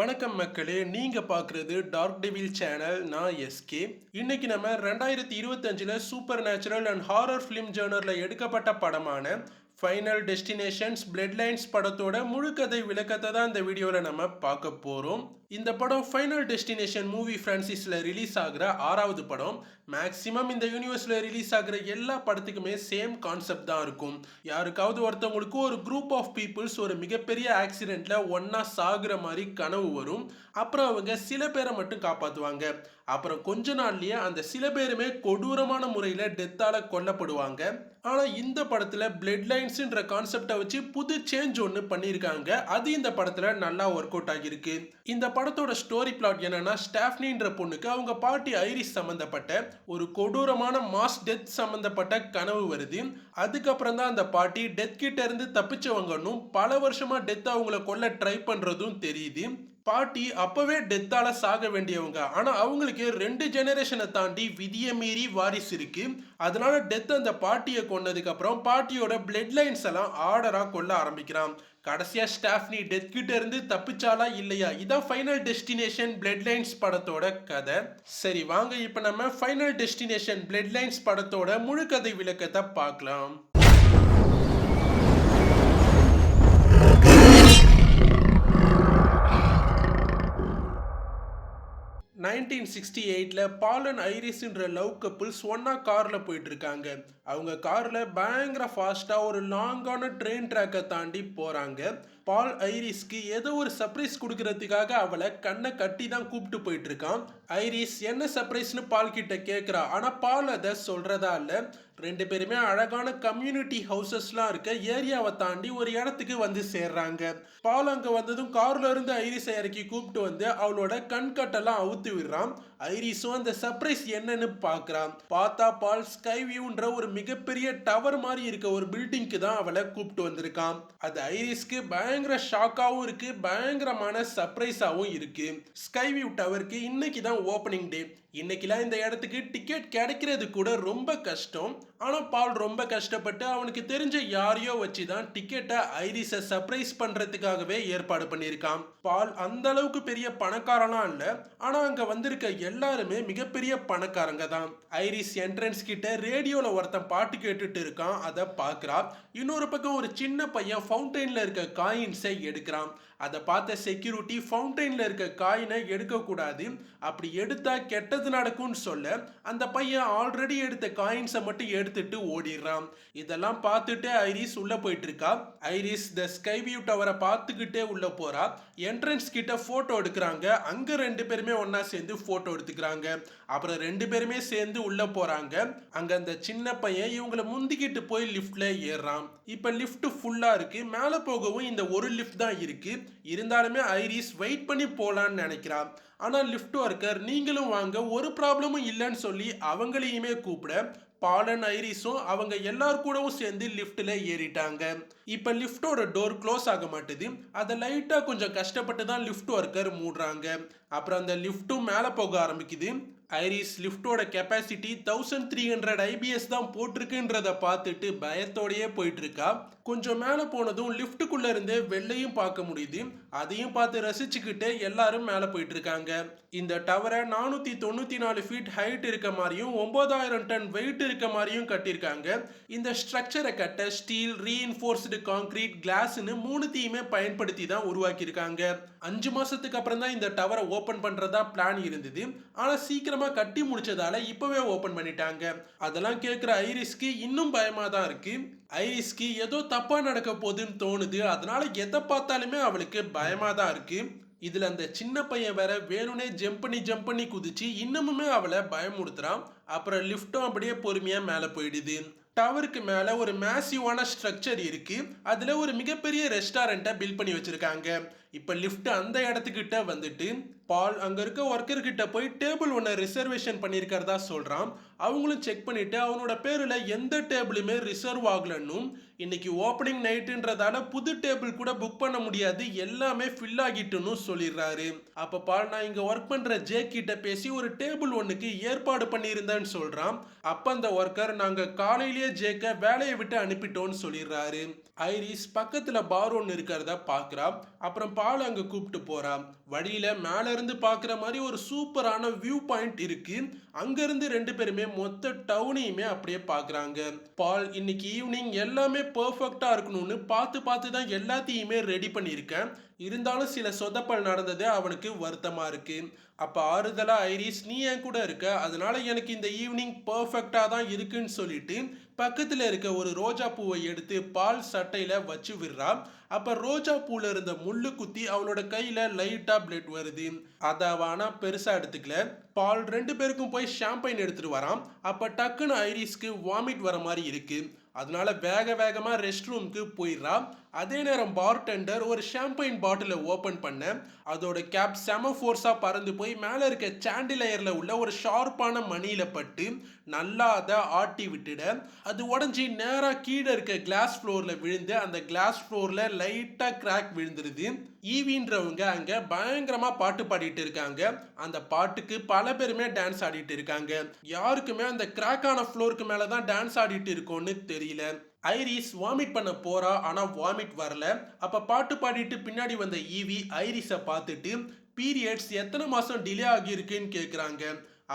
வணக்கம் மக்களே, நீங்க பார்க்குறது டார்க் டெவில் சேனல். நான் எஸ்கே. இன்னைக்கு நம்ம 2025ல supernatural and horror film ஜேர்னர்ல எடுக்கப்பட்ட படமான ஃபைனல் டெஸ்டினேஷன்ஸ் பிளட் லைன்ஸ் படத்தோட முழு கதை விளக்கத்தை தான் இந்த வீடியோவில் நம்ம பார்க்க போகிறோம். இந்த படம் ஃபைனல் டெஸ்டினேஷன் மூவி ஃப்ரான்சிஸில் ரிலீஸ் ஆகிற 6வது படம். மேக்ஸிமம் இந்த யூனிவர்ஸில் ரிலீஸ் ஆகிற எல்லா படத்துக்குமே சேம் கான்செப்ட் தான் இருக்கும். யாருக்காவது ஒருத்தவங்களுக்கு ஒரு குரூப் ஆஃப் பீப்புள்ஸ் ஒரு மிகப்பெரிய ஆக்சிடென்ட்ல ஒன்னா சாகுற மாதிரி கனவு வரும். அப்புறம் அவங்க சில பேரை மட்டும் காப்பாற்றுவாங்க. அப்புறம் கொஞ்ச நாள்லயே அந்த சில பேருமே கொடூரமான முறையில் டெத்தால கொல்லப்படுவாங்க. ஆனால் இந்த படத்தில் பிளட் லைன்ஸ்ன்ற கான்செப்டை வச்சு புது சேஞ்ச் ஒன்று பண்ணியிருக்காங்க. அது இந்த படத்தில் நல்லா ஒர்க் அவுட் ஆகியிருக்கு. இந்த படத்தோட ஸ்டோரி பிளாட் என்னன்னா, ஸ்டாஃப்னின்ற பொண்ணுக்கு அவங்க பாட்டி ஐரிஸ் சம்பந்தப்பட்ட ஒரு கொடூரமான மாஸ் டெத் சம்பந்தப்பட்ட கனவு வருது. அதுக்கப்புறம் தான் அந்த பாட்டி டெத் கிட்ட இருந்து தப்பிச்சவங்கன்னும் பல வருஷமா டெத் அவங்கள கொல்ல ட்ரை பண்றதும் தெரியுது. பாட்டி அப்பவே டெத்தால சாக வேண்டியவங்க. ஆனா அவங்களுக்கு 2 ஜெனரேஷனை தாண்டி விதியை மீறி வாரிசு இருக்கு. அதனால டெத் அந்த பாட்டியை கொன்னதுக்கு அப்புறம் பாட்டியோட பிளட் லைன்ஸ் எல்லாம் ஆர்டரா கொல்ல ஆரம்பிக்கிறான். கடைசியா ஸ்டாஃப்னி டெத் கிட்ட இருந்து தப்பிச்சாலா இல்லையா, இதான் ஃபைனல் டெஸ்டினேஷன் பிளட் லைன்ஸ் படத்தோட கதை. சரி வாங்க, இப்ப நம்ம ஃபைனல் டெஸ்டினேஷன் பிளட் லைன்ஸ் படத்தோட முழு கதை விளக்கத்தை பார்க்கலாம். 1968ல பால் அண்ட் ஐரிஸ்ன்ற லவ் கப்புள்ஸ் ஒன்னா கார்ல போயிட்டு இருக்காங்க. அவங்க கார்ல பயங்கர ஃபாஸ்டா ஒரு லாங்கான ட்ரெயின் ட்ராக்கை தாண்டி போறாங்க. பால் ஐரிஸ்க்கு ஏதோ ஒரு சர்ப்ரைஸ் கொடுக்கறதுக்காக அவளை கண்ணை கட்டி தான் கூப்பிட்டு போயிட்டு இருக்கான். ஐரிஸ் என்ன சர்ப்ரைஸ்னு பால் கிட்ட கேட்குறா. ஆனால் பால் அதை சொல்றதா இல்லை. 2 பேருமே அழகான கம்யூனிட்டி ஹவுசஸ்லாம் இருக்க ஏரியாவை தாண்டி ஒரு இடத்துக்கு வந்து சேர்றாங்க. பால் அங்கே வந்ததும் கார்ல இருந்து ஐரிஸை இறக்கி கூப்பிட்டு வந்து அவளோட கண்கட்டெல்லாம் அவுத்து விடுறான். ஐரிஸும் அந்த சர்ப்ரைஸ் என்னன்னு பார்க்குறான். பார்த்தா பால் ஸ்கை வியூன்ற ஒரு மிகப்பெரிய டவர் மாதிரி இருக்க ஒரு பில்டிங்க்கு தான் அவளை கூப்பிட்டு வந்திருக்கான். அது ஐரிஸ்க்கு பயங்கர ஷாக்காகவும் இருக்கு, பயங்கரமான சர்ப்ரைஸாகவும் இருக்கு. ஸ்கை வியூ டவருக்கு இன்னைக்கு தான் ஓப்பனிங் டே. இன்னைக்கெல்லாம் இந்த இடத்துக்கு டிக்கெட் கிடைக்கிறது கூட ரொம்ப கஷ்டம். ஆனால் பால் ரொம்ப கஷ்டப்பட்டு அவனுக்கு தெரிஞ்ச யாரையோ வச்சு தான் டிக்கெட்டை ஐரிஸை சர்ப்ரைஸ் பண்ணுறதுக்காகவே ஏற்பாடு பண்ணியிருக்கான். பால் அந்த அளவுக்கு பெரிய பணக்காரனா இல்லை, ஆனால் அங்கே வந்திருக்க எல்லாருமே மிகப்பெரிய பணக்காரங்க தான். ஐரிஸ் என்ட்ரன்ஸ் கிட்ட ரேடியோவில் ஒருத்தன் பாட்டு கேட்டுட்டு இருக்கான், அதை பார்க்குறா. இன்னொரு பக்கம் ஒரு சின்ன பையன் ஃபவுண்டைனில் இருக்க காயின்ஸை எடுக்கிறான். அதை பார்த்த செக்யூரிட்டி ஃபவுண்டைனில் இருக்க காயினை எடுக்கக்கூடாது, அப்படி எடுத்தா கெட்டது நடக்கும்னு சொல்ல அந்த பையன் ஆல்ரெடி எடுத்த காயின்ஸை மட்டும் எடுத்துட்டு ஓடிடுறான். இதெல்லாம் பார்த்துட்டு ஐரிஸ் உள்ள போயிட்டு இருக்கா. ஐரிஸ் த ஸ்கை வியூ டவரை பார்த்துக்கிட்டே உள்ள போறா. என்ட்ரன்ஸ் கிட்ட போட்டோ எடுக்கிறாங்க. அங்க 2 பேருமே ஒன்னா சேர்ந்து போட்டோ எடுத்துக்கிறாங்க. அப்புறம் 2 பேருமே சேர்ந்து உள்ள போறாங்க. அங்க அந்த சின்ன பையன் இவங்களை முந்திக்கிட்டு போய் லிஃப்ட்ல ஏறுறான். இப்ப லிஃப்ட் ஃபுல்லா இருக்கு. மேல போகவும் இந்த ஒரு லிஃப்ட் தான் இருக்கு. இருந்தாலுமே ஐரிஸ் வெயிட் பண்ணி போலான்னு நினைக்கிறான். ஆனால் லிஃப்ட் ஒர்க்கர் நீங்களும் வாங்க, ஒரு ப்ராப்ளமும் இல்லைன்னு சொல்லி அவங்களையுமே கூப்பிட பாலன் ஐரிஸும் அவங்க எல்லார் கூடவும் சேர்ந்து லிஃப்ட்ல ஏறிட்டாங்க. இப்ப லிஃப்டோட டோர் க்ளோஸ் ஆக மாட்டுது. அதை லைட்டா கொஞ்சம் கஷ்டப்பட்டு தான் லிஃப்ட் ஒர்க்கர் மூடுறாங்க. அப்புறம் அந்த லிஃப்ட்டும் மேலே போக ஆரம்பிக்குது. ஐரிஸ் லிஃப்டோட கெப்பாசிட்டி 1300 ஐபிஎஸ் தான் போட்டிருக்குன்றத பார்த்துட்டு பயத்தோடையே போயிட்டு இருக்கா. கொஞ்சம் மேலே போனதும் லிஃப்ட்டுக்குள்ள இருந்தே வெள்ளையும் பார்க்க முடியுது. அதையும் பார்த்து ரசிச்சுக்கிட்டு எல்லாரும் மேலே போயிட்டு இருக்காங்க. இந்த டவரை 494 ஃபீட் ஹைட் இருக்க மாதிரியும் 9000 டன் வெயிட் இருக்க மாதிரியும் கட்டியிருக்காங்க. இந்த ஸ்ட்ரக்சரை கட்ட ஸ்டீல், ரீஇன்ஃபோர்ஸ்டு கான்கிரீட், கிளாஸ்னு 3த்தையுமே பயன்படுத்தி தான் உருவாக்கியிருக்காங்க. 5 மாசத்துக்கு அப்புறம் தான் இந்த டவரை ஓபன் பண்றதா பிளான் இருந்தது. ஆனா சீக்கிரமா கட்டி முடிச்சதால இப்பவே ஓபன் பண்ணிட்டாங்க. அதெல்லாம் கேட்கிற ஐரிஸ்க்கு இன்னும் பயமா தான் இருக்கு. ஐரிஸ்க்கு ஏதோ தப்பா நடக்க போகுதுன்னு தோணுது. அதனால எதை பார்த்தாலுமே அவளுக்கு பயமா தான் இருக்கு. இதுல அந்த சின்ன பையன் வேற வேணும்னே ஜம்ப் பண்ணி குதிச்சு இன்னமுமே அவளை பயமுறுத்துறான். அப்புறம் லிஃப்டும் அப்படியே பொறுமையா மேல போயிடுது. டவருக்கு மேல ஒரு மேசிவான ஸ்ட்ரக்சர் இருக்கு. அதுல ஒரு மிகப்பெரிய ரெஸ்டாரண்ட்டை பில்ட் பண்ணி வச்சிருக்காங்க. இப்ப லிஃப்ட் அந்த இடத்துக்கிட்ட வந்துட்டு பால் அங்க இருக்க ஒர்க்கர் கிட்ட போய் டேபிள் ஒன்று ரிசர்வேஷன் பண்ணியிருக்கிறதா சொல்றான். அவங்களும் செக் பண்ணிட்டு அவனோட பேருல எந்த டேபிளுமே ரிசர்வ் ஆகலன்னும், இன்னைக்கு ஓப்பனிங் நைட்டுன்றதால புது டேபிள் கூட புக் பண்ண முடியாது, எல்லாமே ஃபில் ஆகிட்டுன்னு சொல்லிடுறாரு. அப்ப பால், நான் இங்க ஒர்க் பண்ற ஜே கிட்ட பேசி ஒரு டேபிள் ஒன்றுக்கு ஏற்பாடு பண்ணியிருந்தேன்னு சொல்றான். அப்ப அந்த ஒர்க்கர், நாங்க காலையிலேயே ஜேக்க வேலையை விட்டு அனுப்பிட்டோம்னு சொல்லிடுறாரு. ஐரிஸ் பக்கத்துல பார் ஒன்று இருக்கிறத பாக்குறா. அப்புறம் பால் அங்க கூப்பிட்டு போறா. வழியில மேல இருந்து பாக்குற மாதிரி ஒரு சூப்பரான வியூ பாயிண்ட் இருக்கு. அங்க இருந்து ரெண்டு பேருமே மொத்த டவுனையுமே அப்படியே பாக்குறாங்க. பால் இன்னைக்கு ஈவினிங் எல்லாமே பெர்ஃபெக்ட்டா இருக்கணும்னு பார்த்து பார்த்து தான் எல்லாத்தையுமே ரெடி பண்ணியிருக்கேன். இருந்தாலும் சில சொதப்பல் நடந்தது அவனுக்கு வருத்தமா இருக்கு. அப்ப ஆறுதலா ஐரிஸ், நீ என் கூட இருக்க, அதனால எனக்கு இந்த ஈவினிங் பெர்ஃபெக்ட்டா தான் இருக்குன்னு சொல்லிட்டு பக்கத்துல இருக்க ஒரு ரோஜா பூவை எடுத்து பால் சட்டையில வச்சு விடுறா. அப்ப ரோஜா பூல இருந்த முள்ளு குத்தி அவளோட கையில லைட்டா பிளட் வருது. அத ஆனா பெருசா எடுத்துக்கல. பால் ரெண்டு பேருக்கும் போய் ஷாம்பைன் எடுத்துட்டு வரான். அப்ப டக்குன்னு ஐரிஸ்க்கு வாமிட் வர மாதிரி இருக்கு. அதனால வேக வேகமா ரெஸ்ட் ரூமுக்கு போயிடுறா. அதே நேரம் பார்டெண்டர் ஒரு ஷாம்பைன் பாட்டிலை ஓபன் பண்ண அதோட கேப் செம ஃபோர்ஸா பறந்து போய் மேல இருக்க சாண்டிலயர்ல உள்ள ஒரு ஷார்ப்பான மணியில பட்டு நல்லா அதை ஆட்டி விட்டுட அது உடஞ்சி நேரா கீழே இருக்க கிளாஸ் ஃப்ளோர்ல விழுந்து அந்த கிளாஸ் ஃப்ளோர்ல லைட்டா கிராக் விழுந்துருது. ஈவின்றவங்க அங்க பயங்கரமா பாட்டு பாடிட்டு இருக்காங்க. அந்த பாட்டுக்கு பல பேருமே டான்ஸ் ஆடிட்டு இருக்காங்க. யாருக்குமே அந்த கிராக்கான ஃப்ளோருக்கு மேலதான் டான்ஸ் ஆடிட்டு இருக்கோன்னு தெரியல. ஐரிஸ் வாமிட் பண்ண போறா, ஆனா வாமிட் வரல. அப்ப பாட்டு பாடிட்டு பின்னாடி வந்த ஈவி ஐரிஸை பார்த்துட்டு பீரியட்ஸ் எத்தனை மாசம் டிலே ஆகியிருக்குன்னு கேக்குறாங்க.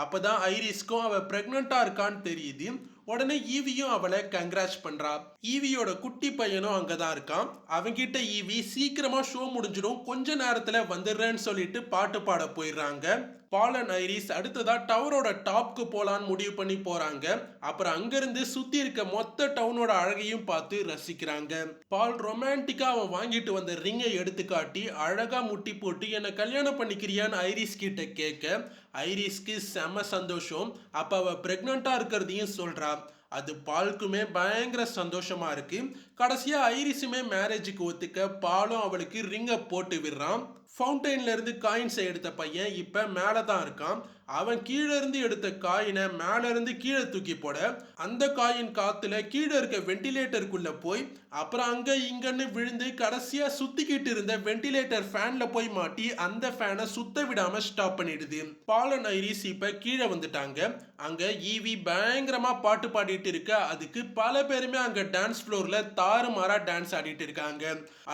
அப்பதான் ஐரிஸ்க்கும் அவ பிரெக்னண்டா இருக்கான்னு தெரியுது. உடனே ஈவியும் அவளை கங்க்ராட்ஸ் பண்றா. ஈவியோட குட்டி பையனும் அங்கதான் இருக்கான். அவங்கிட்ட ஈவி சீக்கிரமா ஷோ முடிஞ்சிடும், கொஞ்ச நேரத்துல வந்துடுறேன்னு சொல்லிட்டு பாட்டு பாட போயிடுறாங்க. பால் அண்ட் ஐரிஸ் அடுத்ததா டவரோட டாப்க்கு போலான்னு முடிவு பண்ணி போறாங்க. அப்புறம் அங்கிருந்து சுத்தி இருக்க மொத்த டவுனோட அழகையும் பார்த்து ரசிக்கிறாங்க. பால் ரொமான்டிக்கா அவன் வாங்கிட்டு வந்த ரிங்கை எடுத்து காட்டி அழகா முட்டி போட்டு என்ன கல்யாணம் பண்ணிக்கிறியான்னு ஐரிஸ் கிட்ட கேட்க ஐரிஸ்க்கு செம சந்தோஷம். அப்ப அவ பிரெக்னண்டா இருக்கிறதையும் சொல்றா. அது பாலுக்குமே பயங்கர சந்தோஷமா இருக்கு. கடைசியா ஐரிஸுமே மேரேஜுக்கு ஒத்துக்க பாலும் அவளுக்கு ரிங்கை போட்டு விடுறான். ஃபவுண்டைன்ல இருந்து காயின்ஸை எடுத்த பையன் இப்ப மேலதான் இருக்கான். அவன் கீழே இருந்து எடுத்த காயினை மேல இருந்து கீழே தூக்கி போட அந்த காயின் காத்துல கீழே இருக்க வெண்டிலேட்டருக்குள்ள போய் அப்புறம் அங்க இங்கன்னு விழுந்து கடைசியா சுத்திக்கிட்டு இருந்த வெண்டிலேட்டர் ஃபேன்ல போய் மாட்டி அந்த ஃபேனை சுத்த விடாம ஸ்டாப் பண்ணிடுது. பால் அண்ட் ஐரிஸ் இப்ப கீழே வந்துட்டாங்க. அங்க ஈவி பயங்கரமா பாட்டு பாடிட்டு இருக்க அதுக்கு பல பேருமே அங்க டான்ஸ் ஃப்ளோர்ல தாறுமாறா டான்ஸ் ஆடிட்டு இருக்காங்க.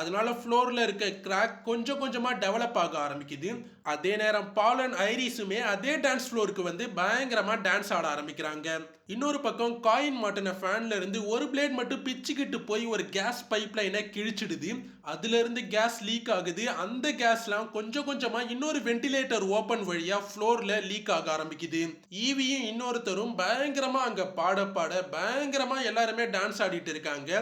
அதனால ஃப்ளோர்ல இருக்க கிராக் கொஞ்சம் கொஞ்சமா டெவலப் ஆக ஆரம்பிக்குது. அதே நேரம் பால் அண்ட் ஐரிஸுமே அதே டான்ஸ் ஃப்ளோருக்கு வந்து பயங்கரமா டான்ஸ் ஆட ஆரம்பிக்கிறாங்க. இன்னொரு பக்கம் காயின் மாட்டின ஃபேன்ல இருந்து ஒரு பிளேட் மட்டும் பிச்சுக்கிட்டு போய் ஒரு கேஸ் பைப் லைனை கிழிச்சிடுது. அதுல இருந்து கேஸ் லீக் ஆகுது. அந்த கேஸ்லாம் கொஞ்சம் கொஞ்சமா இன்னொரு வெண்டிலேட்டர் ஓபன் வழியா ஃப்ளோர்ல லீக் ஆக ஆரம்பிக்குது. ஈவியும் இன்னொருத்தரும் பயங்கரமா அங்க பாட பாட பயங்கரமா எல்லாருமே டான்ஸ் ஆடிட்டு இருக்காங்க.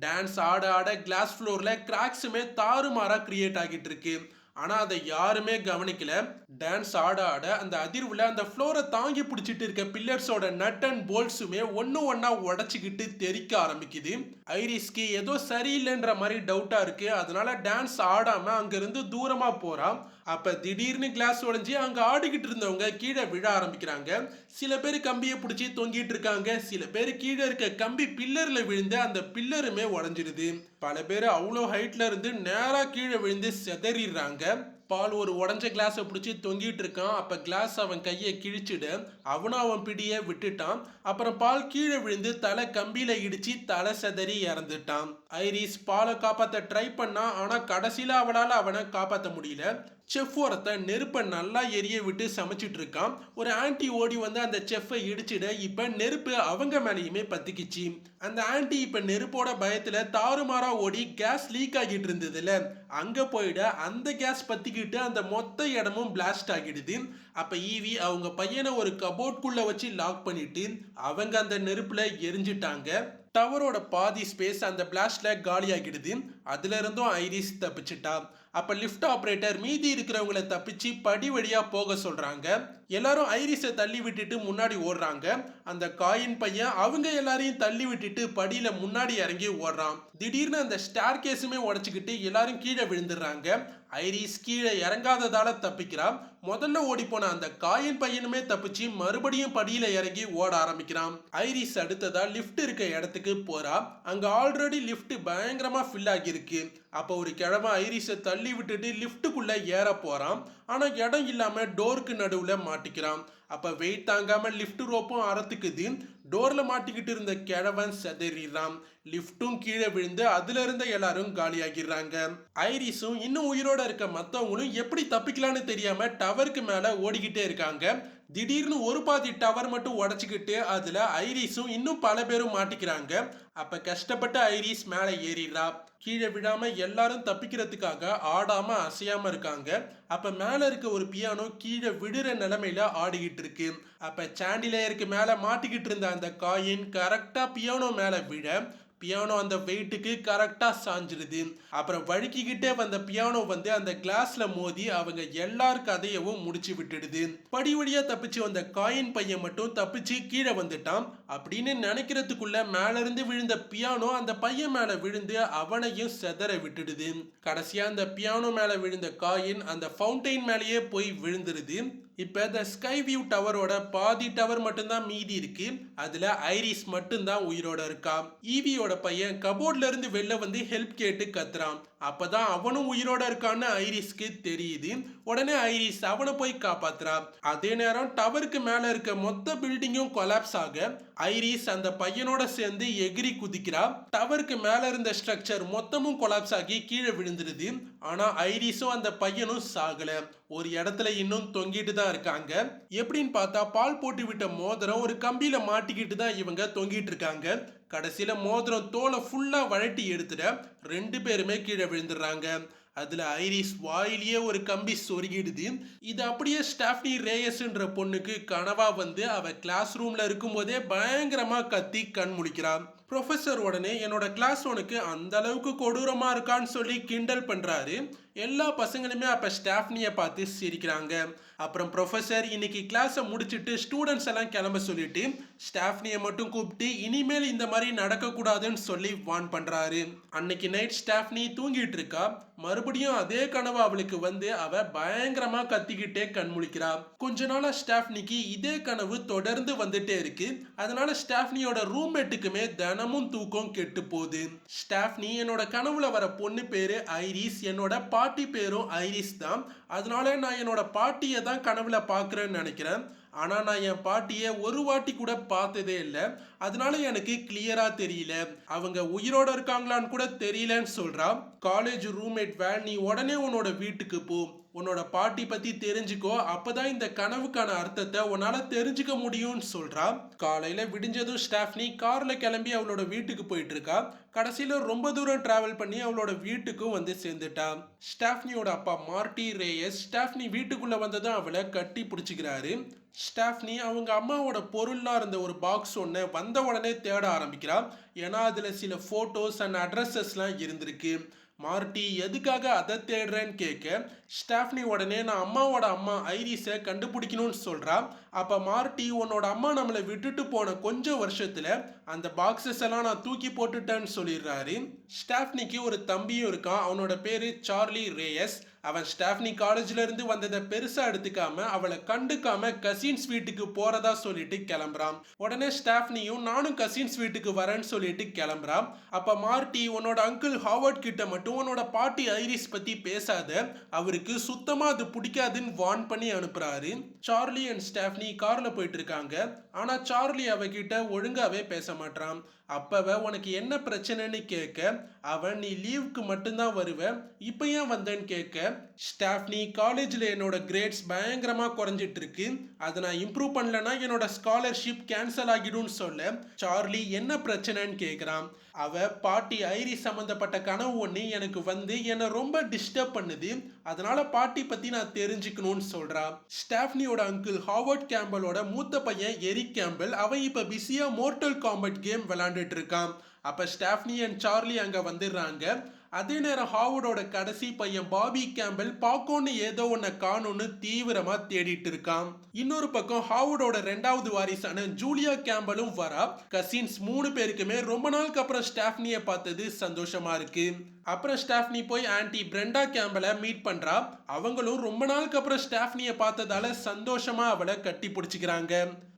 டான்ஸ் ஆட ஆட கிளாஸ் ஃப்ளோர்ல கிராக்ஸுமே தாறுமாறா கிரியேட் ஆகிட்டு இருக்கு. ஆனா அதை யாருமே கவனிக்கல. டான்ஸ் ஆட ஆட அந்த அதிர்வுல அந்த ஃப்ளோரை தாங்கி பிடிச்சிட்டு இருக்க பில்லர்ஸோட நட் அண்ட் போல்ட்ஸுமே ஒன்னா உடைச்சிக்கிட்டு தெறிக்க ஆரம்பிக்குது. ஐரிஸ்க்கு ஏதோ சரியில்லைன்ற மாதிரி டவுட்டா இருக்கு. அதனால டான்ஸ் ஆடாம அங்கிருந்து தூரமா போறா. அப்ப திடீர்னு கிளாஸ் உடைஞ்சி அங்க ஆடிக்கிட்டு இருந்தவங்க கீழே விழ ஆரம்பிக்கிறாங்க. சில பேர் கம்பியை பிடிச்சி தொங்கிட்டு இருக்காங்க. சில பேர் கீழே இருக்க கம்பி பில்லர்ல விழுந்து அந்த பில்லருமே உடஞ்சிடுது. பல பேர் அவ்வளோ ஹைட்ல இருந்து நேரா கீழே விழுந்து செதறிடுறாங்க. பால் ஒரு உடஞ்ச கிளாஸை பிடிச்சி தொங்கிட்டு இருக்கான். அப்ப கிளாஸ் அவன் கையை கிழிச்சிட அவனும் அவன் பிடிய விட்டுட்டான். அப்புறம் பால் கீழே விழுந்து தலை கம்பியில இடிச்சு தலை செதறி இறந்துட்டான். ஐரிஸ் பாலை காப்பாத்த ட்ரை பண்ணா. ஆனா கடைசியில அவளால அவனை காப்பாத்த முடியல. செஃப் ஒருத்த நெருப்பை நல்லா எரிய விட்டு சமைச்சிட்டு இருக்கான். ஒரு ஆன்டி ஓடி வந்து அந்த செஃப்பை இடிச்சிட இப்ப நெருப்பு அவங்க மேலேயுமே பத்திக்கிச்சு. அந்த ஆன்டி இப்ப நெருப்போட பயத்துல தாறுமாறா ஓடி கேஸ் லீக் ஆகிட்டு இருந்ததுல அங்க போயிட அந்த கேஸ் பத்திக்கிட்டு அந்த மொத்த இடமும் பிளாஸ்ட் ஆகிடுது. அப்ப ஈவி அவங்க பையனை ஒரு கபோர்ட்குள்ள வச்சு லாக் பண்ணிட்டு அவங்க அந்த நெருப்புல எரிஞ்சிட்டாங்க. டவரோட பாதி ஸ்பேஸ் அந்த பிளாஸ்ட்ல காலியாகிடுது. அதுல இருந்தும் ஐரிஸ் தப்பிச்சிட்டா. அப்ப லிஃப்ட் ஆபரேட்டர் மீதி இருக்கிறவங்களை தப்பிச்சு படி வழியா போக சொல்றாங்க. எல்லாரும் ஐரிஸை தள்ளி விட்டுட்டு முன்னாடி ஓடுறாங்க. அந்த காயின் பையன் அவங்க எல்லாரையும் தள்ளி விட்டுட்டு படியில முன்னாடி இறங்கி ஓடுறான். திடீர்னு அந்த ஸ்டார் கேஸுமே உடைச்சுக்கிட்டு எல்லாரும் கீழே விழுந்துடுறாங்க. ஐரிஸ் கீழே இறங்காததால தப்பிக்கிறான். முதல்ல ஓடி போன அந்த காயின் பையனுமே தப்பிச்சு மறுபடியும் படியில இறங்கி ஓட ஆரம்பிக்கிறான். ஐரிஸ் அடுத்ததா லிஃப்ட் இருக்க இடத்துக்கு போறா. அங்க ஆல்ரெடி லிஃப்ட் பயங்கரமா ஃபில் ஆகியிருக்கு. அப்போ ஒரு கிழமை ஐரிஸை தள்ளி விட்டுட்டு லிஃப்ட்டுக்குள்ள ஏற போறான். ஆனா இடம் இல்லாம டோருக்கு நடுவுல மாட்டிக்கிறான். அப்ப வெயிட் தாங்காம லிஃப்ட் ரோப்பும் அறத்துக்குது. டோர்ல மாட்டிக்கிட்டு இருந்த கிழவன் செதறிறான். லிஃப்ட்டும் கீழே விழுந்து அதுல இருந்த எல்லாரும் காலியாகிறாங்க. ஐரிஸும் இன்னும் உயிரோட இருக்க மத்தவங்களும் எப்படி தப்பிக்கலான்னு தெரியாம டவருக்கு மேல ஓடிக்கிட்டே இருக்காங்க. திடீர்னு ஒரு பாதி டவர் மட்டும் உடைச்சுக்கிட்டு அதுல ஐரிஸும் இன்னும் பல பேரும் மாட்டிக்கிறாங்க. அப்ப கஷ்டப்பட்ட ஐரிஸ் மேல ஏறிடுறா. கீழே விழாம எல்லாரும் தப்பிக்கிறதுக்காக ஆடாம அசையாம இருக்காங்க. அப்ப மேல இருக்க ஒரு பியானோ கீழே விடுற நிலைமையில ஆடிக்கிட்டு இருக்கு. அப்ப சாண்டிலேயருக்கு மேல மாட்டிக்கிட்டு இருந்த அந்த காயின் கரெக்டா பியானோ மேல விழ பியானோ அந்த வெயிட்டுக்கு கரெக்டா சாஞ்சிருது. அப்புறம் வழுக்கிக்கிட்டே வந்த பியானோ வந்து அந்த கிளாஸ்ல மோதி அவங்க எல்லார் கதையவும் முடிச்சு விட்டுடுது. படி வழியா தப்பிச்சு வந்த காயின் பையன் மட்டும் தப்பிச்சு கீழே வந்துட்டான். அப்படின்னு நினைக்கிறதுக்குள்ள மேல இருந்து விழுந்த பியானோ அந்த பையன் மேல விழுந்து அவனையும் செதற விட்டுடுது. கடைசியா அந்த பியானோ மேல விழுந்த காயின் அந்த ஃபவுண்டைன் மேலேயே போய் விழுந்துருது. இப்ப இந்த ஸ்கை வியூ டவரோட பாதி டவர் மட்டும்தான் மீதி இருக்கு. அதுல ஐரிஸ் மட்டும்தான் உயிரோட இருக்கா. ஈவியோட பையன் கபோர்ட்ல இருந்து வெளில வந்து ஹெல்ப் கேட்டு கத்துறான். அப்பதான் அவனும் உயிரோட இருக்கான்னு ஐரிஸ்க்கு தெரியுது. உடனே ஐரிஸ் அவனை போய் காப்பாத்துறா. அதே நேரம் டவருக்கு மேல இருக்க மொத்த பில்டிங்கும் கொலாப்ஸ் ஆக ஐரிஸ் அந்த பையனோட சேர்ந்து எகிரி குதிக்கிறா. டவருக்கு மேல இருந்த ஸ்ட்ரக்சர் மொத்தமும் கொலாப்ஸ் ஆகி கீழே விழுந்துருது. ஆனா ஐரிஸும் அந்த பையனும் சாகல. ஒரு இடத்துல இன்னும் தொங்கிட்டு தான் இருக்காங்க. எப்படின்னு பார்த்தா பால் போட்டு விட்ட மோதிரம் ஒரு கம்பியில மாட்டிக்கிட்டு தான் இவங்க தொங்கிட்டு இருக்காங்க. கடைசியில மோதிரம் தோலை ஃபுல்லா வழட்டி எடுத்துட 2 பேருமே கீழே விழுந்துடுறாங்க. அதுல ஐரிஸ் வாயிலேயே ஒரு கம்பி சொருகிடுது. இது அப்படியே ஸ்டாஃப்னி ரேயஸ்ன்ற பொண்ணுக்கு கனவா வந்து அவ கிளாஸ் ரூம்ல இருக்கும் போதே பயங்கரமா கத்தி கண் முழிக்கிறான். ப்ரொஃபஸர் உடனே என்னோட கிளாஸ் உனக்கு அந்த அளவுக்கு கொடூரமா இருக்கான்னு சொல்லி கிண்டல் பண்றாரு. எல்லா பசங்களுமே அப்ப ஸ்டாஃப்னியை பார்த்து சிரிக்கிறாங்க. அப்புறம் ப்ரொஃபஸர் இன்னைக்கு கிளாஸை முடிச்சுட்டு ஸ்டூடெண்ட்ஸ் எல்லாம் கிளம்ப சொல்லிட்டு ஸ்டாஃப்னியை மட்டும் கூப்பிட்டு இனிமேல் இந்த மாதிரி நடக்கக்கூடாதுன்னு சொல்லி வார்ன் பண்றாரு. அன்னைக்கு நைட் ஸ்டாஃப்னி தூங்கிட்டு இருக்கா. மறுபடியும் அதே கனவு அவளுக்கு வந்து அவ பயங்கரமா கத்திக்கிட்டே கண் முழிக்கிறா. கொஞ்ச நாளா ஸ்டாஃப்னிக்கு இதே கனவு தொடர்ந்து வந்துட்டே இருக்கு. அதனால ஸ்டாஃப்னியோட ரூம்மேட்டுக்குமே தினமும் தூக்கம் கெட்டு போகுது. ஸ்டாஃப்னி என்னோட கனவுல வர பொண்ணு பேரு ஐரிஸ், என்னோட பாட்டி பேரும் ஐரிஸ் தான். அதனால நான் என்னோட பாட்டியை தான் கனவுல பாக்குறேன்னு நினைக்கிறேன். ஆனா நான் என் பாட்டியை ஒரு வாட்டி கூட பார்த்ததே இல்லை. அதனால எனக்கு கிளியரா தெரியல, அவங்க உயிரோட இருக்காங்களான்னு கூட தெரியலன்னு சொல்றா. காலேஜ் ரூம்மேட் வேல், நீ உடனே உன்னோட வீட்டுக்கு போ, உன்னோட பாட்டி பத்தி தெரிஞ்சுக்கோ, அப்பதான் இந்த கனவுக்கான அர்த்தத்தை உன்னால தெரிஞ்சுக்க முடியும்னு சொல்றா. காலையில விடிஞ்சதும் ஸ்டாஃப்னி கார்ல கிளம்பி அவளோட வீட்டுக்கு போயிட்டு இருக்கா. கடைசியில ரொம்ப தூரம் டிராவல் பண்ணி அவளோட வீட்டுக்கும் வந்து சேர்ந்துட்டா. ஸ்டாஃப்னியோட அப்பா மார்ட்டி ரேயஸ் ஸ்டாஃப்னி வீட்டுக்குள்ள வந்ததும் அவளை கட்டி பிடிச்சிக்கிறாரு. ஸ்டாஃப்னி அவங்க அம்மாவோட பொருள்லாம் இருந்த ஒரு பாக்ஸ் ஒன்று வந்த உடனே தேட ஆரம்பிக்கிறா. ஏன்னா அதுல சில போட்டோஸ் அண்ட் அட்ரஸஸ்லாம் இருந்திருக்கு. மார்ட்டி எதுக்காக அதை தேடுறேன்னு கேட்க ஸ்டாஃப்னி உடனே நான் அம்மாவோட அம்மா ஐரிஸை கண்டுபிடிக்கணும்னு சொல்றா. அப்ப மார்ட்டி உன்னோட அம்மா நம்மளை விட்டுட்டு போன கொஞ்சம் வருஷத்துல அந்த பாக்ஸஸ் எல்லாம் நான் தூக்கி போட்டுட்டேன்னு சொல்லிடுறாரு. ஸ்டாஃப்னிக்கு ஒரு தம்பியும் இருக்கான். அவனோட பேரு சார்லி ரேயஸ். அவன் ஸ்டாஃப்னி காலேஜ்ல இருந்து வந்ததை பெருசா எடுத்துக்காம அவளை கண்டுக்காம கசின்ஸ் வீட்டுக்கு போறதா சொல்லிட்டு கிளம்புறான். உடனே ஸ்டாஃப்னியும் நானும் கசின்ஸ் வீட்டுக்கு வரேன்னு சொல்லிட்டு கிளம்புறான். அப்ப மார்ட்டி உன்னோட அங்கிள் ஹாவர்ட் கிட்ட மட்டும் உன்னோட பாட்டி ஐரிஸ் பத்தி பேசாத, அவருக்கு சுத்தமா அது பிடிக்காதுன்னு வார்ன் பண்ணி அனுப்புறாரு. சார்லி அண்ட் ஸ்டாஃப்னி கார்ல போயிட்டு இருக்காங்க. ஆனா சார்லி அவகிட்ட ஒழுங்காவே பேச மாட்டான். அப்பவ உனக்கு என்ன பிரச்சனைன்னு கேட்க அவன் நீ லீவுக்கு மட்டும்தான் வருவ, இப்ப ஏன் வந்தேன்னு கேட்க ஸ்டாஃப்னி காலேஜ்ல என்னோட கிரேட்ஸ் பயங்கரமா குறைஞ்சிட்டு இருக்கு, அதை நான் இம்ப்ரூவ் பண்ணலன்னா என்னோட ஸ்காலர்ஷிப் கேன்சல் ஆகிடும்னு சொல்ல சார்லி என்ன பிரச்சனைன்னு கேட்குறான். அவ பாட்டி ஐரிஸ் சம்பந்தப்பட்ட கனவு ஒன்று எனக்கு வந்து என்னை ரொம்ப டிஸ்டர்ப் பண்ணுது, அதனால பாட்டி பத்தி நான் தெரிஞ்சுக்கணும்னு சொல்றா. ஸ்டாஃப்னியோட அங்கிள் ஹாவர்ட் கேம்பலோட மூத்த பையன் எரிக் கேம்பல் அவன் இப்ப பிஸியா மோர்டல் காம்பட் கேம் விளையாண்டுட்டு இருக்கான். அப்ப ஸ்டாஃப்னி அண்ட் சார்லி அங்க வந்துடுறாங்க. அதே நேரம் ஹாவர்டோட கடைசி பையன் பாபி கேம்பல் பாக்கோன்னு ஏதோ ஒன்ன காணும்னு தீவிரமா தேடிட்டு இருக்கான். இன்னொரு பக்கம் ஹாவர்டோட 2வது வாரிசான ஜூலியா கேம்பலும் வரா. கசின்ஸ் 3 பேருக்குமே ரொம்ப நாளுக்கு அப்புறம் ஸ்டாஃப்னியை பார்த்தது சந்தோஷமா இருக்கு. அப்புறம் ஸ்டாஃப்னி போய் ஆன்ட்டி பிரெண்டா கேம்பலை மீட் பண்றா. அவங்களும் ரொம்ப நாளுக்கு அப்புறம் ஸ்டாஃப்னியை பார்த்ததால சந்தோஷமா அவளை கட்டி பிடிச்சிக்கிறாங்க.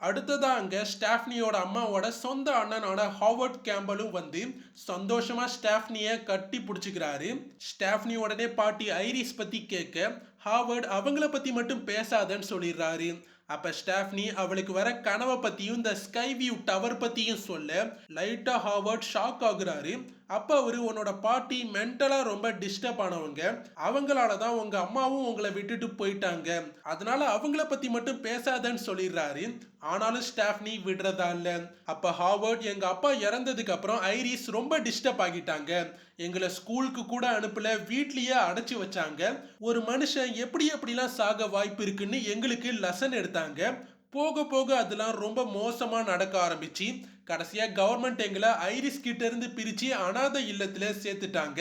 அடுத்ததா அங்க ஸ்டாஃப்னியோட அம்மாவோட சொந்த அண்ணனான ஹாவர்ட் கேம்பலும் வந்து சந்தோஷமா ஸ்டாஃப்னியை கட்டி பிடிச்சிக்கிறாரு. ஸ்டாஃப்னி உடனே பாட்டி ஐரிஸ் பத்தி கேட்க ஹாவர்ட் அவங்கள பத்தி மட்டும் பேசாதன்னு சொல்லிடுறாரு. அப்ப ஸ்டாஃப்னி அவளுக்கு வர கனவை பத்தியும் இந்த ஸ்கை வியூ டவர் பத்தியும் சொல்ல லைட்டா ஹாவர்ட் ஷாக் ஆகுறாரு. அப்ப அவரு உன்னோட பாட்டி மென்டலா ரொம்ப டிஸ்டர்ப் ஆனவங்க, அவங்களால தான் உங்க அம்மாவும் உங்களை விட்டுட்டு போயிட்டாங்க, அதனால அவங்கள பத்தி மட்டும் பேசாதன்னு சொல்லிடுறாரு. ஆனாலும் ஸ்டாஃப்னி விடுறதா இல்ல. அப்ப ஹாவர்ட் எங்க அப்பா இறந்ததுக்கு அப்புறம் ஐரிஸ் ரொம்ப டிஸ்டர்ப் ஆகிட்டாங்க, எங்களை ஸ்கூலுக்கு கூட அனுப்பல, வீட்லயே அடைச்சு வச்சாங்க, ஒரு மனுஷன் எப்படி எப்படிலாம் சாக வாய்ப்பு இருக்குன்னு எங்களுக்கு லெசன் எடுத்தாங்க. போக போக அதெல்லாம் ரொம்ப மோசமா நடக்க ஆரம்பிச்சு கடைசியா கவர்மெண்ட் எங்களை ஐரிஸ் கிட்ட இருந்து பிரிச்சு அனாதை இல்லத்துல சேர்த்துட்டாங்க.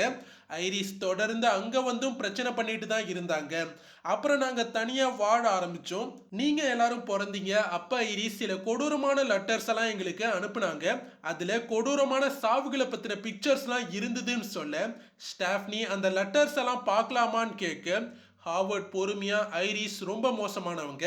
ஐரிஸ் தொடர்ந்து அங்க வந்தும் பிரச்சனை பண்ணிட்டு தான் இருந்தாங்க. அப்புறம் நாங்க தனியா வாழ ஆரம்பிச்சோம். நீங்க எல்லாரும் பிறந்தீங்க. அப்ப ஐரிஸ் சில கொடூரமான லெட்டர்ஸ் எல்லாம் எங்களுக்கு அனுப்புனாங்க. அதுல கொடூரமான சாவுகளை பத்தின பிக்சர்ஸ் எல்லாம் இருந்ததுன்னு சொல்ல ஸ்டாஃப்னி அந்த லெட்டர்ஸ் எல்லாம் பார்க்கலாமான்னு கேட்க ஹாவர்ட் பொறுமையா ஐரிஸ் ரொம்ப மோசமானவங்க,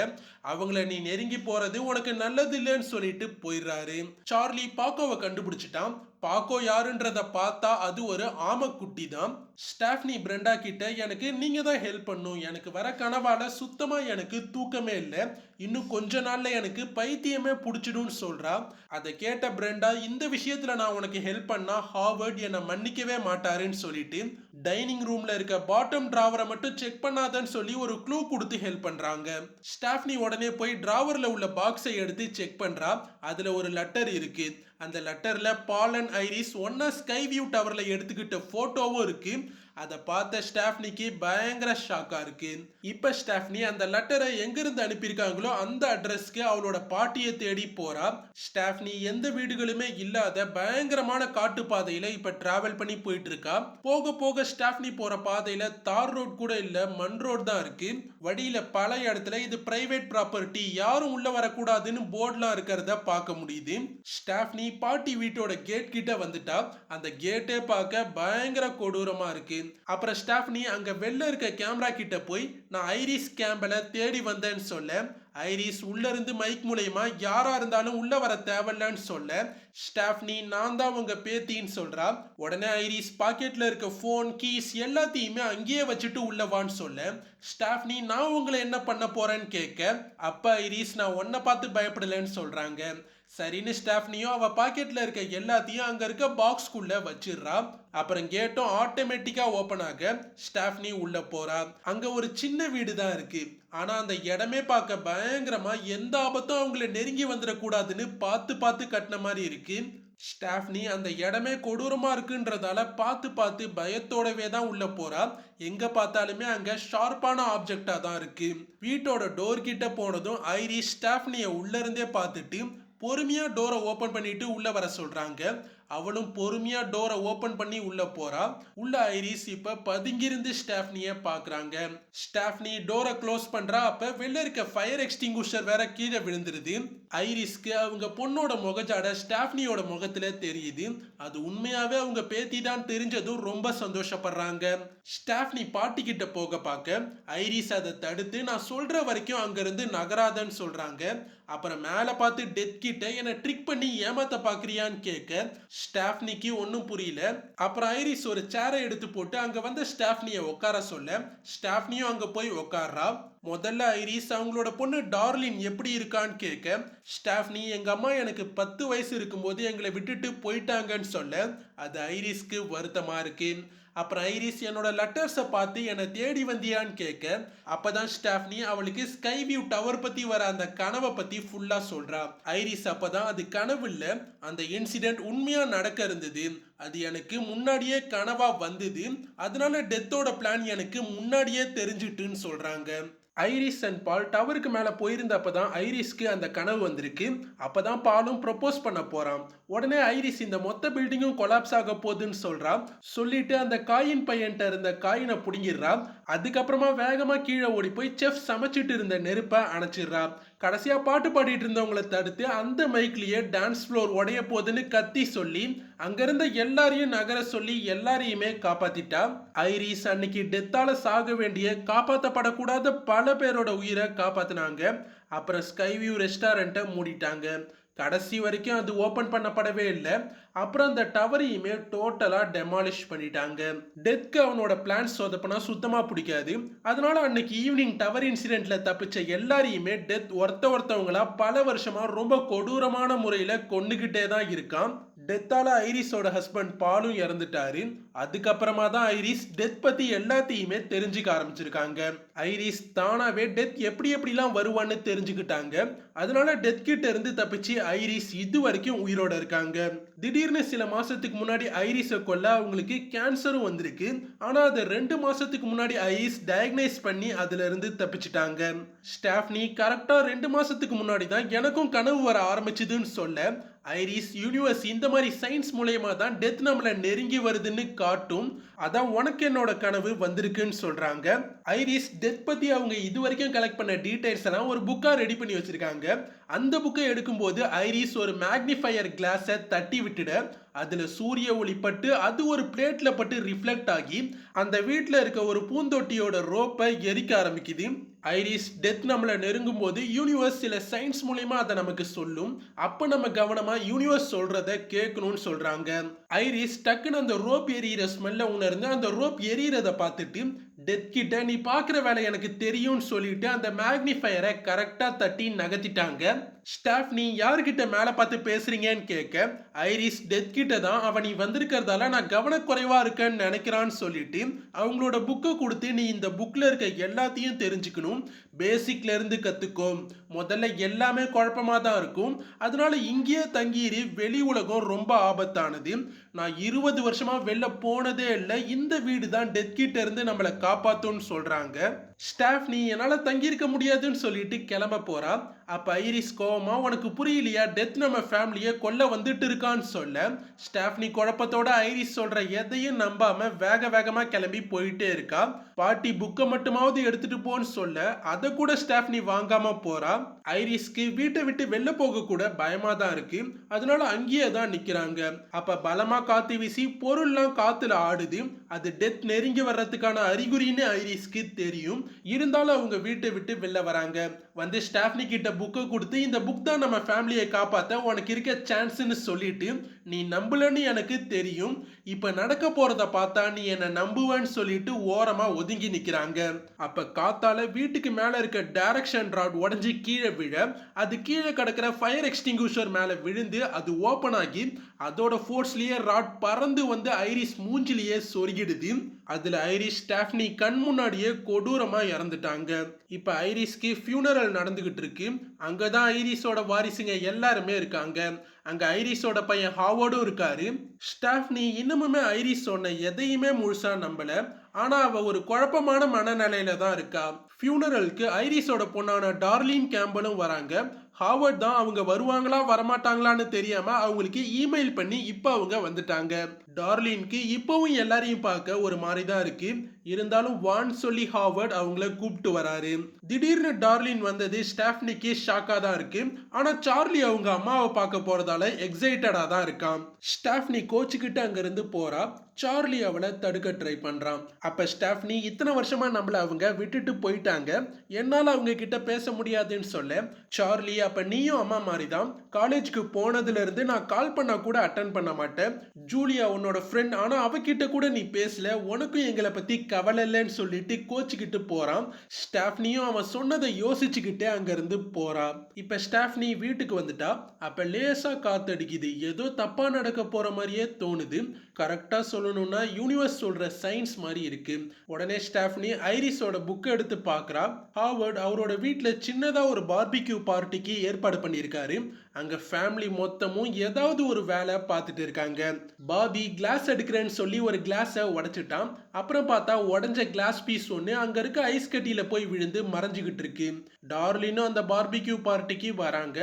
அவங்கள நீ நெருங்கி போறது உனக்கு நல்லது இல்லைன்னு சொல்லிட்டு போயிடுறாரு. சார்லி பாக்கோவை கண்டுபிடிச்சிட்டான். பாக்கோ யாருன்றத பார்த்தா அது ஒரு ஆமக்குட்டி தான். ஸ்டாஃப்னி பிரெண்டா கிட்ட எனக்கு நீங்க தான் ஹெல்ப் பண்ணும், எனக்கு வர கனவால சுத்தமா எனக்கு தூக்கமே இல்லை, இன்னும் கொஞ்ச நாள்ல எனக்கு பைத்தியமே பிடிச்சிடும்னு சொல்றா. அதை கேட்ட பிரெண்டா இந்த விஷயத்துல நான் உனக்கு ஹெல்ப் பண்ணா ஹாவர்ட் என்னை மன்னிக்கவே மாட்டாருன்னு சொல்லிட்டு டைனிங் ரூம்ல இருக்க பாட்டம் டிராவரை மட்டும் செக் பண்ணாதன்னு சொல்லி ஒரு க்ளூ கொடுத்து ஹெல்ப் பண்றாங்க. ஸ்டாஃப்னி உடனே போய் டிராவர்ல உள்ள பாக்ஸை எடுத்து செக் பண்றா. அதுல ஒரு லெட்டர் இருக்கு. அந்த லெட்டர்ல பால் அண்ட் ஐரிஸ் ஒன்னா ஸ்கை வியூ டவர்ல எடுத்துக்கிட்ட போட்டோவும் இருக்கு. அதை பார்த்த ஸ்டாஃப்னிக்கு பயங்கர ஷாக்கா இருக்கு. இப்ப ஸ்டாஃப்னி அந்த லெட்டரை எங்கிருந்து அனுப்பியிருக்காங்களோ அந்த அட்ரஸ்க்கு அவளோட பாட்டியை தேடி போறா. ஸ்டாஃப்னி எந்த வீடுகளுமே இல்லாத பயங்கரமான காட்டு பாதையில இப்ப டிராவல் பண்ணி போயிட்டு இருக்கா. போக போக ஸ்டாஃப்னி போற பாதையில தார் ரோட் கூட இல்ல, மண் ரோட் தான் இருக்கு. வழியில பல இடத்துல இது பிரைவேட் ப்ராப்பர்ட்டி, யாரும் உள்ள வரக்கூடாதுன்னு போர்ட்லாம் இருக்கிறத பார்க்க முடியுது. ஸ்டாஃப்னி பாட்டி வீட்டோட கேட் கிட்ட வந்துட்டா. அந்த கேட்டே பார்க்க பயங்கர கொடூரமா இருக்கு. அப்புறம் ஸ்டாஃப்னி அங்க வெளில இருக்க கேமரா கிட்ட போய் நான் ஐரிஸ் கேம்பலை தேடி வந்தேன்னு சொல்ல ஐரிஸ் உள்ள இருந்து மைக் மூலயமா யாரா இருந்தாலும் உள்ள வர தேவையில்லன்னு சொல்ல ஸ்டாஃப்னி நான் தான் உங்க பேத்தின்னு சொல்றா. உடனே ஐரிஸ் பாக்கெட்ல இருக்க போன் கீஸ் எல்லாத்தையுமே அங்கேயே வச்சுட்டு உள்ளவான்னு சொல்ல ஸ்டாஃப்னி நான் உங்களை என்ன பண்ண போறேன்னு கேட்க அப்ப ஐரிஸ் நான் உன்னை பார்த்து பயப்படலன்னு சொல்றாங்க. சரின்னு ஸ்டாஃப்னியும் அவ பாக்கெட்ல இருக்க எல்லாத்தையும் அங்க இருக்க பாக்ஸ்குள்ள வச்சிடுறா. அப்புறம் கேட்டும் ஆட்டோமேட்டிக்கா ஓபன் ஆக ஸ்டாஃப்னி உள்ள போறா. அங்க ஒரு சின்ன வீடு தான் இருக்கு. ஆனா அந்த இடமே பார்க்க பயங்கரமா எந்த ஆபத்தும் அவங்கள நெருங்கி வந்துடக்கூடாதுன்னு பார்த்து பார்த்து கட்டின மாதிரி இருக்கு. ஸ்டாஃப்னி அந்த இடமே கொடூரமா இருக்குன்றதால பார்த்து பார்த்து பயத்தோடவே தான் உள்ள போறா. எங்க பார்த்தாலுமே அங்க ஷார்ப்பான ஆப்ஜெக்டா தான் இருக்கு. வீட்டோட டோர் கிட்ட போனதும் ஐரிஸ் ஸ்டாஃப்னிய உள்ள இருந்தே பார்த்துட்டு பொறுமையா டோரை ஓபன் பண்ணிட்டு உள்ள வர சொல்றாங்க. அவளும் பொறுமையா டோரை ஓபன் பண்ணி உள்ள போறா. உள்ள ஐரிஸ் இப்ப பதுங்கிருந்து ஸ்டாஃப்னிய பாக்குறாங்க. ஸ்டாஃப்னி டோரை க்ளோஸ் பண்றா. அப்ப வெளில இருக்க ஃபயர் எக்ஸ்டிங்யூஷர் வேற கீழே விழுந்துருது. ஐரிஸ்க்கு அவங்க பொண்ணோட முகஜாட ஸ்டாஃப்னியோட முகத்துல தெரியுது. அது உண்மையாவே அவங்க பேத்தி தான் தெரிஞ்சதும் ரொம்ப சந்தோஷப்படுறாங்க. ஸ்டாஃப்னி பாட்டி கிட்ட போக பார்க்க ஐரிஸ் அதை தடுத்து நான் சொல்ற வரைக்கும் அங்க இருந்து நகராதன்னு சொல்றாங்க. அப்புறம் மேல பார்த்து டெத் கிட்ட என்ன ட்ரிக் பண்ணி ஏமாத்த பாக்குறியான்னு கேட்க ஸ்டாஃப்னிக்கு ஒன்னும் புரியல. அப்புறம் ஐரிஸ் ஒரு சேரை எடுத்து போட்டு அங்க வந்த ஸ்டாஃப்னிய உட்கார சொல்ல ஸ்டாஃப்னியும் அங்க போய் உட்கார்றா. முதல்ல ஐரிஸ் அவங்களோட பொண்ணு டார்லின் எப்படி இருக்கான்னு கேட்க ஸ்டாஃப்னி எங்க அம்மா எனக்கு 10 வயசு இருக்கும்போது எங்களை விட்டுட்டு போயிட்டாங்கன்னு சொல்ல அது ஐரிஸ்க்கு வருத்தமா இருக்கு. அப்புறம் ஐரிஸ் என்னோட லெட்டர்ஸை பார்த்து என்னை தேடி வந்தியான்னு கேட்க அப்பதான் ஸ்டாஃப்னி அவளுக்கு ஸ்கை வியூ டவர் பத்தி வர அந்த கனவை பத்தி ஃபுல்லா சொல்றா. ஐரிஸ் அப்பதான் அது கனவு இல்ல, அந்த இன்சிடென்ட் உண்மையா நடக்க இருந்தது, அது எனக்கு முன்னாடியே கனவா வந்தது, அதனால டெத்தோட பிளான் எனக்கு முன்னாடியே தெரிஞ்சிட்டுன்னு சொல்றாங்க. ஐரிஸ் அண்ட் பால் டவருக்கு மேலே போயிருந்தப்பதான் ஐரிஸ்க்கு அந்த கனவு வந்திருக்கு. அப்பதான் பாலும் ப்ரப்போஸ் பண்ண போறான். உடனே ஐரிஸ் இந்த மொத்த பில்டிங்கும் கொலாப்ஸ் ஆக போகுதுன்னு சொல்றான். சொல்லிட்டு அந்த காயின் பையன்ட்ட இருந்த காயினை புடுங்கிடுறா. அதுக்கப்புறமா வேகமா கீழே ஓடி போய் செஃப் சமைச்சிட்டு இருந்த நெருப்பை அணைச்சிடுறா. கடைசியா பாட்டு பாடிட்டு இருந்தவங்களை தடுத்து அந்த மைக்லயே டான்ஸ் ஃப்ளோர் உடைய போகுதுன்னு கத்தி சொல்லி அங்கிருந்த எல்லாரையும் நகர சொல்லி எல்லாரையுமே காப்பாத்திட்டா. ஐரிஸ் அன்னைக்கு டெத்தால சாக வேண்டிய காப்பாற்றப்படக்கூடாத பல பேரோட உயிரை காப்பாத்தினாங்க. அப்புறம் ஸ்கைவியூ ரெஸ்டாரண்ட்டை மூடிட்டாங்க. கடைசி வரைக்கும் அது ஓபன் பண்ணப்படவே இல்லை. அப்புறம் அந்த டவரையுமே டோட்டலா டெமாலிஷ் பண்ணிட்டாங்க. டெத்க்கு அவனோட பிளான்ஸ் சொதப்பினா சுத்தமா பிடிக்காது. அதனால அன்னைக்கு ஈவினிங் டவர் இன்சிடென்ட்ல தப்பிச்ச எல்லாரையுமே டெத் ஒருத்தவங்களா பல வருஷமா ரொம்ப கொடூரமான முறையில கொன்னுகிட்டே தான் இருக்கான். டெத்தால ஐரிஸோட ஹஸ்பண்ட் பாலும் இறந்துட்டாரு. அதுக்கப்புறமா தான் ஐரிஸ் டெத் பத்தி எல்லாத்தையுமே தெரிஞ்சுக்க ஆரம்பிச்சிருக்காங்க. ஐரிஸ் தானாவே டெத் எப்படி எப்படிலாம் வருவான்னு தெரிஞ்சுக்கிட்டாங்க. அதனால டெத் கிட்ட இருந்து தப்பிச்சு ஐரிஸ் இது வரைக்கும் உயிரோட இருக்காங்க. திடீர்னு சில மாசத்துக்கு முன்னாடி ஐரிஸை கொல்ல அவங்களுக்கு கேன்சரும் வந்திருக்கு. ஆனா அதை 2 மாசத்துக்கு முன்னாடி ஐரிஸ் டயக்னைஸ் பண்ணி அதுல இருந்து தப்பிச்சிட்டாங்க. ஸ்டாஃப்னி கரெக்டா 2 மாசத்துக்கு முன்னாடி தான் எனக்கும் கனவு வர ஆரம்பிச்சதுன்னு சொல்ல ஐரிஸ் யூனிவர்ஸ் இந்த மாதிரி சயின்ஸ் மூலயமா தான் டெத் நம்மளை நெருங்கி வருதுன்னு காட்டும். அதான் உனக்கு என்னோட கனவு வந்திருக்குன்னு சொல்றாங்க. ஐரிஸ் டெத் பத்தி அவங்க இது வரைக்கும் கலெக்ட் பண்ண டீடைல்ஸ் எல்லாம் ஒரு புக்கா ரெடி பண்ணி வச்சிருக்காங்க. அந்த புக்கை எடுக்கும்போது ஐரிஸ் ஒரு மேக்னிஃபையர் கிளாஸை தட்டி விட்டுட அதுல சூரிய ஒளி பட்டு அது ஒரு பிளேட்ல பட்டு ரிஃப்ளெக்ட் ஆகி அந்த வீட்டில் இருக்க ஒரு பூந்தொட்டியோட ரோப்பை எரிக்க ஆரம்பிக்குது. ஐரிஸ் டெத் நம்மளை நெருங்கும் போது யூனிவர்ஸ் சில சயின்ஸ் மூலயமா அதை நமக்கு சொல்லும். அப்ப நம்ம கவனமா யூனிவர்ஸ் சொல்றத கேட்கணும்னு சொல்றாங்க. ஐரிஸ் டக்குன்னு அந்த ரோப் எரியிற ஸ்மெல்ல உணர்ந்து அந்த ரோப் எரியறத பார்த்துட்டு டெத் கிட்ட நீ பாக்குற வேலை எனக்கு தெரியும்னு சொல்லிட்டு அந்த மேக்னிஃபையரை கரெக்டா தட்டி நகர்த்திட்டாங்க. ஸ்டாஃப்னி யாருக்கிட்ட மேல பார்த்து பேசுறீங்கன்னு கேட்க ஐரிஸ் டெத் கிட்ட தான் அவன் நீ வந்திருக்கிறதால நான் கவனக்குறைவா இருக்கேன்னு நினைக்கிறான்னு சொல்லிட்டு அவங்களோட புக்கை கொடுத்து நீ இந்த புக்ல இருக்க எல்லாத்தையும் தெரிஞ்சுக்கணும், பேசிக்ல இருந்து கத்துக்கோ, முதல்ல எல்லாமே குழப்பமா தான் இருக்கும், அதனால இங்கேயே தங்கியிரு, வெளி உலகம் ரொம்ப ஆபத்தானது, நான் 20 வருஷமா வெளில போனதே இல்லை, இந்த வீடு தான் டெத் கிட்ட இருந்து நம்மளை காப்பாத்தும்னு சொல்றாங்க. ஸ்டாஃப்னி என்னால தங்கியிருக்க முடியாதுன்னு சொல்லிட்டு கிளம்ப போறா. அப்ப ஐரிஸ் கோவமா உனக்கு புரியலையா டெத் நம்ம ஃபேமிலியை கொல்ல வந்துட்டு இருக்கான்னு சொல்ல ஸ்டாஃப்னி குழப்பத்தோட ஐரிஸ் சொல்ற எதையும் நம்பாம வேக வேகமா கிளம்பி போயிட்டே இருக்கா. பாட்டி புக்கை மட்டுமாவது எடுத்துட்டு போன்னு சொல்ல அதை கூட ஸ்டாஃப்னி வாங்காம போறா. ஐரிஸ்க்கு வீட்டை விட்டு வெளில போக கூட பயமா தான் இருக்கு. அதனால அங்கேயே தான் நிக்கிறாங்க. அப்ப பலமா காத்து வீசி பொருள்லாம் காத்துல ஆடுது. அது டெத் நெருங்கி வர்றதுக்கான அறிகுறின்னு ஐரிஸ்க்கு தெரியும். இருந்தாலும் அவங்க வீட்டை விட்டு வெளில வராங்க. வந்து ஸ்டாஃப்னி கிட்ட புக்கை கொடுத்து இந்த புக் தான் நம்ம ஃபேமிலியை காப்பாற்ற உனக்கு இருக்க சான்ஸ்ன்னு சொல்லிட்டு நீ நம்பலன்னு எனக்கு தெரியும், இப்ப நடக்க போறத பார்த்தா நீ என்ன நம்புவேன்னு சொல்லிட்டு ஓரமா ஒதுங்கி நிக்கிறாங்க. அப்ப காத்தால வீட்டுக்கு மேல இருக்க டைரக்ஷன் ராட் உடஞ்சி கீழே விழ அது கீழே கிடக்கிற ஃபயர் எக்ஸ்டிங்யூஷர் மேல விழுந்து அது ஓபன் ஆகி அதோட ஃபோர்ஸ்லயே ராட் பறந்து வந்து ஐரிஸ் மூஞ்சிலேயே சொருகிடுது. அதுல ஐரிஸ் ஸ்டாஃப்னி கண் முன்னாடியே கொடூரமா இறந்துட்டாங்க. இப்ப ஐரிஸ்க்கு ஃபியூனரல் நடந்துகிட்டு இருக்கு. அங்கதான் ஐரிஸோட வாரிசுங்க எல்லாருமே இருக்காங்க. அங்க ஐரிஸோட பையன் ஹாவர்டும் இருக்காரு. ஸ்டாஃப்னி இன்னமுமே ஐரிஸ் சொன்ன எதையுமே முழுசா நம்பல. ஆனா அவ ஒரு குழப்பமான மனநிலையில தான் இருக்கா. ஃபியூனரலுக்கு ஐரிஸோட பொண்ணான டார்லின் கேம்பலும் வராங்க. ஹாவர்ட் தான் அவங்க வருவாங்களா வரமாட்டாங்களான்னு தெரியாம அவங்களுக்கு இமெயில் பண்ணி இப்ப அவங்க வந்துட்டாங்க. டார்லின்க்கு இப்பவும் எல்லாரையும் பார்க்க ஒரு மாதிரி தான் இருக்கு. இருந்தாலும் வான் சொல்லி ஹாவர்ட் அவங்கள கூப்பிட்டு வராரு. திடீர்னு டார்லின் வந்தது ஸ்டாஃப்னிக்கு ஷாக்கா தான் இருக்கு. ஆனா சார்லி அவங்க அம்மாவை பார்க்க போறதால எக்ஸைட்டடா தான் இருக்கான். ஸ்டாஃப்னி கோச்சுக்கிட்டு அங்க இருந்து போறா. சார்லி அவளை தடுக்க ட்ரை பண்றான். அப்ப ஸ்டாஃப்னி இத்தனை வருஷமா நம்மள அவங்க விட்டுட்டு போயிட்டாங்க, என்னால அவங்க கிட்ட பேச முடியாதுன்னு சொல்ல சார்லி அப்ப நீயும் அம்மா மாதிரி தான், காலேஜுக்கு போனதுல இருந்து நான் கால் பண்ணா கூட அட்டன் பண்ண மாட்டேன், ஜூலியா உன்னோட ஃப்ரெண்ட், ஆனா அவகிட்ட கூட நீ பேசல, உனக்கும் எங்களை பத்தி கவலை இல்லைன்னு சொல்லிட்டு கோச்சுக்கிட்டு போறான். ஸ்டாஃப்னியும் அவன் சொன்னதை யோசிச்சுக்கிட்டே அங்க இருந்து போறா. இப்ப ஸ்டாஃப்னி வீட்டுக்கு வந்துட்டா. அப்ப லேசா காத்தடிக்குது, ஏதோ தப்பா நடக்க போற மாதிரியே தோணுது. கரெக்டா சொல்லணும்னா யூனிவர்ஸ் சொல்ற சயின்ஸ் மாதிரி இருக்கு. உடனே ஸ்டாஃப்னி ஐரிஸோட புக் எடுத்து பார்க்கறா. ஹாவர்ட் அவரோட வீட்டில் சின்னதா ஒரு பார்பிக்யூ பார்ட்டிக்கு ஏற்பாடு பண்ணியிருக்காரு. அங்க ஃபேமிலி மொத்தமும் ஏதாவது ஒரு வேலை பார்த்துட்டு இருக்காங்க. பாபி கிளாஸ் எடுக்கிறேன்னு சொல்லி ஒரு கிளாஸை உடைச்சிட்டான். அப்புறம் பார்த்தா உடஞ்ச கிளாஸ் பீஸ் ஒன்று அங்க இருக்க ஐஸ் கட்டியில போய் விழுந்து மறைஞ்சுக்கிட்டு இருக்கு. டார்லினும் அந்த பார்பிக்யூ பார்ட்டிக்கு வராங்க.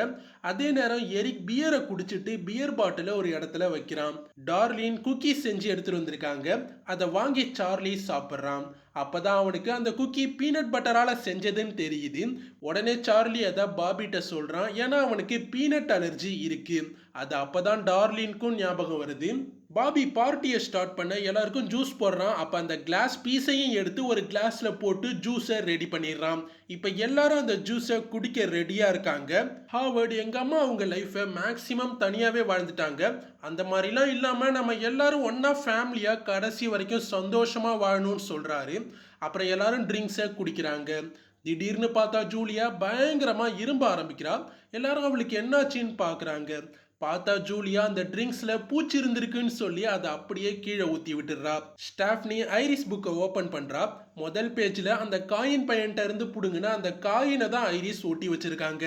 அதே நேரம் எரிக் பியரை குடிச்சிட்டு பியர் பாட்டில ஒரு இடத்துல வைக்கிறான். டார்லின் குக்கீஸ் செஞ்சு எடுத்துட்டு வந்திருக்காங்க. அதை வாங்கி சார்லி சாப்பிட்றான். அப்பதான் அவனுக்கு அந்த குக்கி பீனட் பட்டரால செஞ்சதுன்னு தெரியுது. உடனே சார்லி அதை பாபிட்ட சொல்றான். ஏன்னா அவனுக்கு பீனட் அலர்ஜி இருக்கு. அது அப்பதான் டார்லின்க்கும் ஞாபகம் வருது. பாபி பார்ட்டியை ஸ்டார்ட் பண்ண எல்லாருக்கும் ஜூஸ் போடுறான். அப்போ அந்த கிளாஸ் பீஸையும் எடுத்து ஒரு கிளாஸ்ல போட்டு ஜூஸை ரெடி பண்ணிடுறான். இப்போ எல்லாரும் அந்த ஜூஸை குடிக்க ரெடியா இருக்காங்க. ஹாவர்ட், எங்க அம்மா அவங்க லைஃபை மேக்சிமம் தனியாவே வாழ்ந்துட்டாங்க. அந்த மாதிரிலாம் இல்லாம நம்ம எல்லாரும் ஒன்னா ஃபேமிலியா கடைசி வரைக்கும் சந்தோஷமா வாழணும்னு சொல்றாரு. அப்புறம் எல்லாரும் ட்ரிங்க்ஸை குடிக்கிறாங்க. திடீர்னு பார்த்தா ஜூலியா பயங்கரமா இரும்ப ஆரம்பிக்கிறா. எல்லாரும் அவளுக்கு என்னாச்சின்னு பாக்குறாங்க. பார்த்தா ஜூலியா அந்த ட்ரிங்க்ஸ்ல பூச்சி இருந்திருக்குன்னு சொல்லி அதை அப்படியே கீழே ஊத்தி விட்டுறா. ஸ்டாஃப்னி ஐரிஸ் புக்கை ஓபன் பண்றா. முதல் பேஜ்ல அந்த காயின் பையன்ட்ட இருந்து புடுங்கின அந்த காயினை தான் ஐரிஸ் ஒட்டி வச்சிருக்காங்க.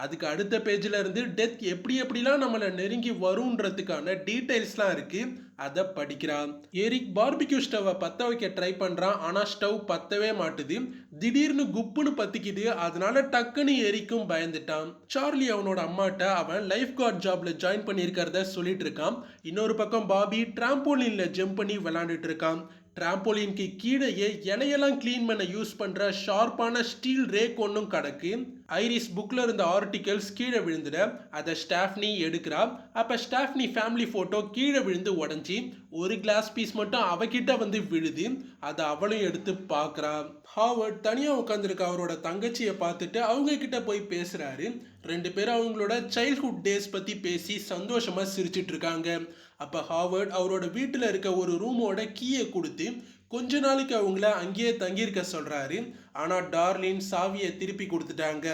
அதுக்கு அடுத்த பேஜ்ல இருந்து டெத் எப்படி எப்படிலாம் நம்மளை நெருங்கி வரும்ன்றதுக்கான டீடைல்ஸ்லாம் இருக்கு. அதை படிக்கிறான். எரிக் பார்பிக்யூ ஸ்டவ்வை பத்த வைக்க ட்ரை பண்றான். ஆனா ஸ்டவ் பத்தவே மாட்டுது. திடீர்னு குப்புன்னு பத்திக்குது. அதனால டக்குன்னு எரிக்கும் பயந்துட்டான். சார்லி அவனோட அம்மாட்ட அவன் லைஃப் கார்ட் ஜாப்ல ஜாயின் பண்ணியிருக்கிறத சொல்லிட்டு இருக்கான். இன்னொரு பக்கம் பாபி டிராம்போலின்ல ஜம்ப் பண்ணி விளையாண்டுட்டு இருக்கான். டிராம்போலின்க்கு கீழேயே இலையெல்லாம் கிளீன் பண்ண யூஸ் பண்ற ஷார்ப்பான ஸ்டீல் ரேக் ஒன்றும் கிடக்கு. ஐரிஸ் புக்ல இருந்த ஆர்டிகல்ஸ் கீழே விழுந்துட அதை ஸ்டாஃப்னி எடுக்கிறா. அப்ப ஸ்டாஃப்னி ஃபேமிலி போட்டோ கீழே விழுந்து உடஞ்சி ஒரு கிளாஸ் பீஸ் மட்டும் அவகிட்ட வந்து விழுது. அதை அவளும் எடுத்து பார்க்கறா. ஹாவர்ட் தனியா உட்காந்துருக்க அவரோட தங்கச்சியை பார்த்துட்டு அவங்க கிட்ட போய் பேசுறாரு. ரெண்டு பேரும் அவங்களோட சைல்ட்ஹுட் டேஸ் பத்தி பேசி சந்தோஷமா சிரிச்சிட்டு இருக்காங்க. அப்ப ஹாவர்ட் அவரோட வீட்டுல இருக்க ஒரு ரூமோட கீயை கொடுத்து கொஞ்ச நாளைக்கு அவங்கள அங்கேயே தங்கியிருக்க சொல்றாரு. ஆனா டார்லின் சாவியை திருப்பி கொடுத்துட்டாங்க.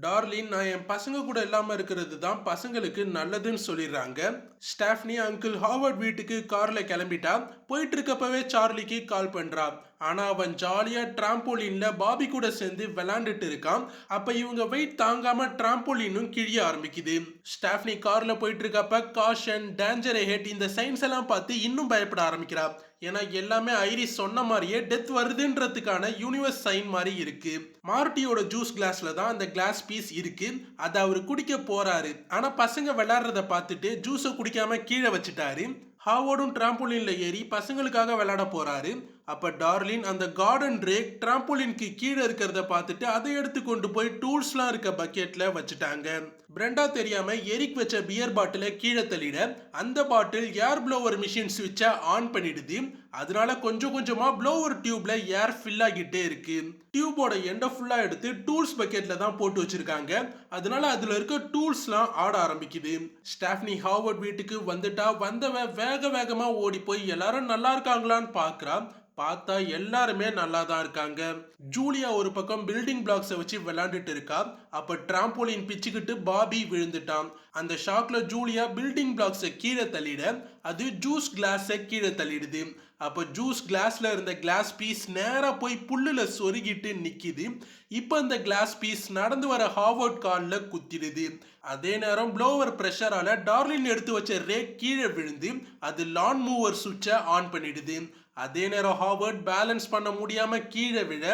டார்லின், நான் என் பசங்க கூட இல்லாம இருக்கிறது தான் பசங்களுக்கு நல்லதுன்னு சொல்லிடுறாங்க. ஸ்டாஃப்னி அங்கிள் ஹாவர்ட் வீட்டுக்கு கார்ல கிளம்பிட்டா. போயிட்டு இருக்கப்பவே சார்லிக்கு கால் பண்றா. ஆனா அவன் ஜாலியா டிராம்போலின்ல பாபி கூட சேர்ந்து விளையாண்டுட்டு இருக்கான். அப்ப இவங்க வெயிட் தாங்காம டிராம்போலினும் கிழிய ஆரம்பிக்குது. ஸ்டாஃப்னி கார்ல போயிட்டு இருக்கப்ப காஷன், டேஞ்சர் ஹெட் இந்த சைன்ஸ் எல்லாம் பார்த்து இன்னும் பயப்பட ஆரம்பிக்கிறா. ஏன்னா எல்லாமே ஐரிஸ் சொன்ன மாதிரியே டெத் வருதுன்றதுக்கான யூனிவர்ஸ் சைன் மாதிரி இருக்கு. மார்ட்டியோட ஜூஸ் கிளாஸ்ல தான் அந்த கிளாஸ் பீஸ் இருக்கு. அதை அவரு குடிக்க போறாரு. ஆனா பசங்க விளையாடுறத பார்த்துட்டு ஜூஸை குடிக்காம கீழே வச்சுட்டாரு. ஹாவோர்டும் டிராம்போலின்ல ஏறி பசங்களுக்காக விளையாட போறாரு. அப்ப டார்லின் அந்த கார்டன் ரேக் டிராம்போலின்க்கு கீழே இருக்கிறத பார்த்துட்டு அதை எடுத்து கொண்டு போய் டூல்ஸ்லாம் இருக்க பக்கெட்ல வச்சுட்டாங்க. பிரெண்டா தெரியாம எரிக் வச்ச பியர் பாட்டில கீழே தள்ளிட அந்த பாட்டில் ஏர் ப்ளோவர் மிஷின் ஸ்விட்சை ஆன் பண்ணிடுது. அதனால கொஞ்சம் கொஞ்சமா ப்ளோவர் டியூப்ல ஏர் ஃபில் ஆகிட்டே இருக்கு. டியூபோட எண்டை ஃபுல்லா எடுத்து டூல்ஸ் பக்கெட்ல தான் போட்டு வச்சிருக்காங்க. அதனால அதுல இருக்க டூல்ஸ்லாம் ஆட ஆரம்பிக்குது. ஸ்டாஃப்னி ஹாவர்ட் வீட்டுக்கு வந்துட்டா. வந்தவன் வேக வேகமா ஓடி போய் எல்லாரும் நல்லா இருக்காங்களான்னு பாக்குறா. பார்த்தா எல்லாருமே நல்லா தான் இருக்காங்க. ஜூலியா ஒரு பக்கம் பில்டிங் பிளாக்ஸை வச்சு விளையாண்டுட்டு இருக்கா. அப்ப டிராம்போலின் பிச்சுக்கிட்டு பாபி விழுந்துட்டான். அந்த ஷாக்ல ஜூலியா பில்டிங் பிளாக்ஸை கீழே தள்ளிட அது ஜூஸ் கிளாஸை கீழே தள்ளிடுது. அப்ப ஜூஸ் கிளாஸ்ல இருந்த கிளாஸ் பீஸ் நேரா போய் புல்லுல சொருகிட்டு நிக்குது. இப்ப அந்த கிளாஸ் பீஸ் நடந்து வர ஹாவர்ட் கால்ல குத்திடுது. அதே நேரம் ப்ளோவர் பிரஷரால டார்லின் எடுத்து வச்ச ரேக் கீழே விழுந்து அது லான் மூவர் சுவிட்சை ஆன் பண்ணிடுது. அதே நேரம் ஹாவர்ட் பேலன்ஸ் பண்ண முடியாம கீழே விழ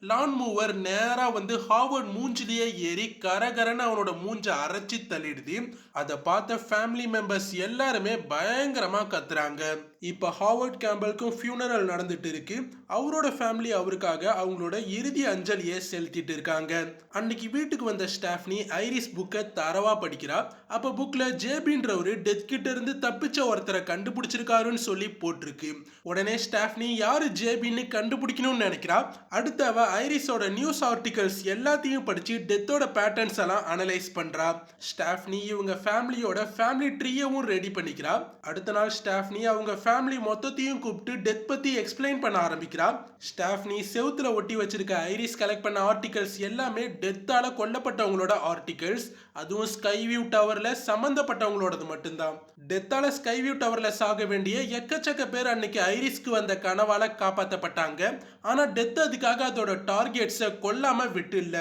லான் மூவர் நேரா வந்து ஹாவர்ட் மூஞ்சிலேயே ஏறி கரகரன்னு அவனோட மூஞ்ச அரைச்சி தள்ளிடுது. அதை பார்த்த ஃபேமிலி மெம்பர்ஸ் எல்லாருமே பயங்கரமா கத்துறாங்க. இப்ப ஹாவர்ட் கேம்பலுக்கும் ஃபியூனரல் நடந்துட்டு இருக்கு. அவரோட ஃபேமிலி அவருக்காக அவங்களோட இறுதி அஞ்சலியை செலுத்திட்டு இருக்காங்க. அன்னைக்கு வீட்டுக்கு வந்த ஸ்டாஃப்னி ஐரிஸ் புக்கை தரவா படிக்கிறா. அப்ப புக்ல ஜேபின்றவரு டெத் கிட்ட இருந்து தப்பிச்ச ஒருத்தரை கண்டுபிடிச்சிருக்காருன்னு சொல்லி போட்டிருக்கு. உடனே ஸ்டாஃப்னி யாரு ஜேபின்னு கண்டுபிடிக்கணும்னு நினைக்கிறா. அடுத்தவ ஐரிஸோட நியூஸ் ஆர்டிகல்ஸ் எல்லாத்தையும் படிச்சு டெத்தோட பேட்டர்ன்ஸ் எல்லாம் அனலைஸ் பண்றா. ஸ்டாஃப்னி இவங்க ஃபேமிலியோட ஃபேமிலி ட்ரீயவும் ரெடி பண்ணிக்கிறா. அடுத்த நாள் ஸ்டாஃப்னி அவங்க ஃபேமிலி மொத்தத்தையும் கூப்பிட்டு டெத் பத்தி எக்ஸ்பிளைன் பண்ண ஆரம்பிக்கிறா. ஸ்டாஃப்னி செவுத்துல ஒட்டி வச்சிருக்க ஐரிஸ் கலெக்ட் பண்ண ஆர்டிகல்ஸ் எல்லாமே டெத்தால கொல்லப்பட்டவங்களோட ஆர்டிகல்ஸ். அதுவும் ஸ்கைவியூ டவர்ல சம்பந்தப்பட்டவங்களோடது மட்டும்தான். டெத்தால ஸ்கைவியூ டவர்ல சாக வேண்டிய எக்கச்சக்க பேர் அன்னைக்கு ஐரிஸ்க்கு வந்த கனவால காப்பாற்றப்பட்டாங்க. ஆனா டெத் அதுக்காக அதோட டார்கெட்ஸை கொல்லாம விட்டு இல்ல.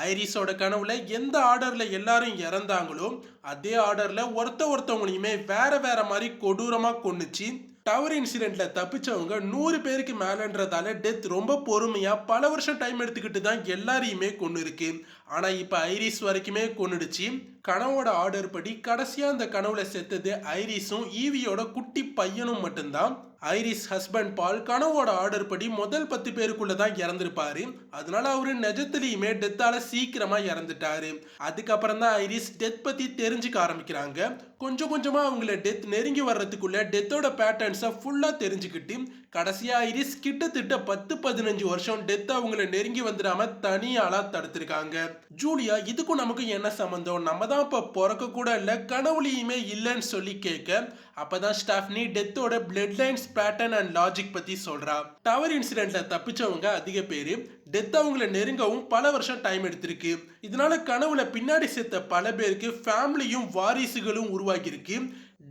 ஐரிஸோட கனவுல எந்த ஆர்டர்ல எல்லாரும் இறந்தாங்களோ அதே ஆர்டர்ல ஒருத்தவங்களையுமே வேற வேற மாதிரி கொடூரமா கொன்னுச்சு. டவர் இன்சிடென்ட்ல தப்பிச்சவங்க 100 பேருக்கு மேலன்றதால டெத் ரொம்ப பொறுமையா பல வருஷம் டைம் எடுத்துக்கிட்டு தான் எல்லாரையுமே கொண்டு இருக்கு. ஆனா இப்ப ஐரிஸ் வரைக்குமே கொன்னுடுச்சு. கனவோட ஆர்டர் படி கடைசியா அந்த கனவுல செத்தது ஐரிஸும் ஈவியோட குட்டி பையனும் மட்டும்தான். ஐரிஸ் ஹஸ்பண்ட் பால் கனவோட ஆர்டர் படி முதல் 10 பேருக்குள்ள தான் இறந்திருப்பாரு. அதனால அவரு நிஜத்திலயுமே டெத்தால சீக்கிரமா இறந்துட்டாரு. அதுக்கப்புறம் தான் ஐரிஸ் டெத் பத்தி தெரிஞ்சுக்க ஆரம்பிக்கிறாங்க. கொஞ்சம் கொஞ்சமா அவங்கள டெத் நெருங்கி வர்றதுக்குள்ள டெத்தோட பேட்டர்ன்ஸை ஃபுல்லா தெரிஞ்சுக்கிட்டு கடைசியா ஐரிஸ் கிட்டத்தட்ட 10-15 வருஷம் டெத் அவங்கள நெருங்கி வந்துடாம தனியாளா தடுத்திருக்காங்க. ஜூலியா இதுக்கும் நமக்கும் என்ன சம்பந்தம், நம்ம தான் இப்ப பிறக்க கூட இல்ல கனவுலையுமே இல்லைன்னு சொல்லி கேட்க, அப்பதான் ஸ்டாஃப்னி டெத்தோட blood lines pattern and logic பத்தி சொல்றா. டவர் இன்சிடென்ட்ல தப்பிச்சவங்க அதிக பேரு டெத் அவங்கள நெருங்கவும் பல வருஷம் டைம் எடுத்திருக்கு. இதனால கனவுல பின்னாடி செத்த பல பேருக்கு ஃபேமிலியும் வாரிசுகளும் உருவாகி இருக்கு.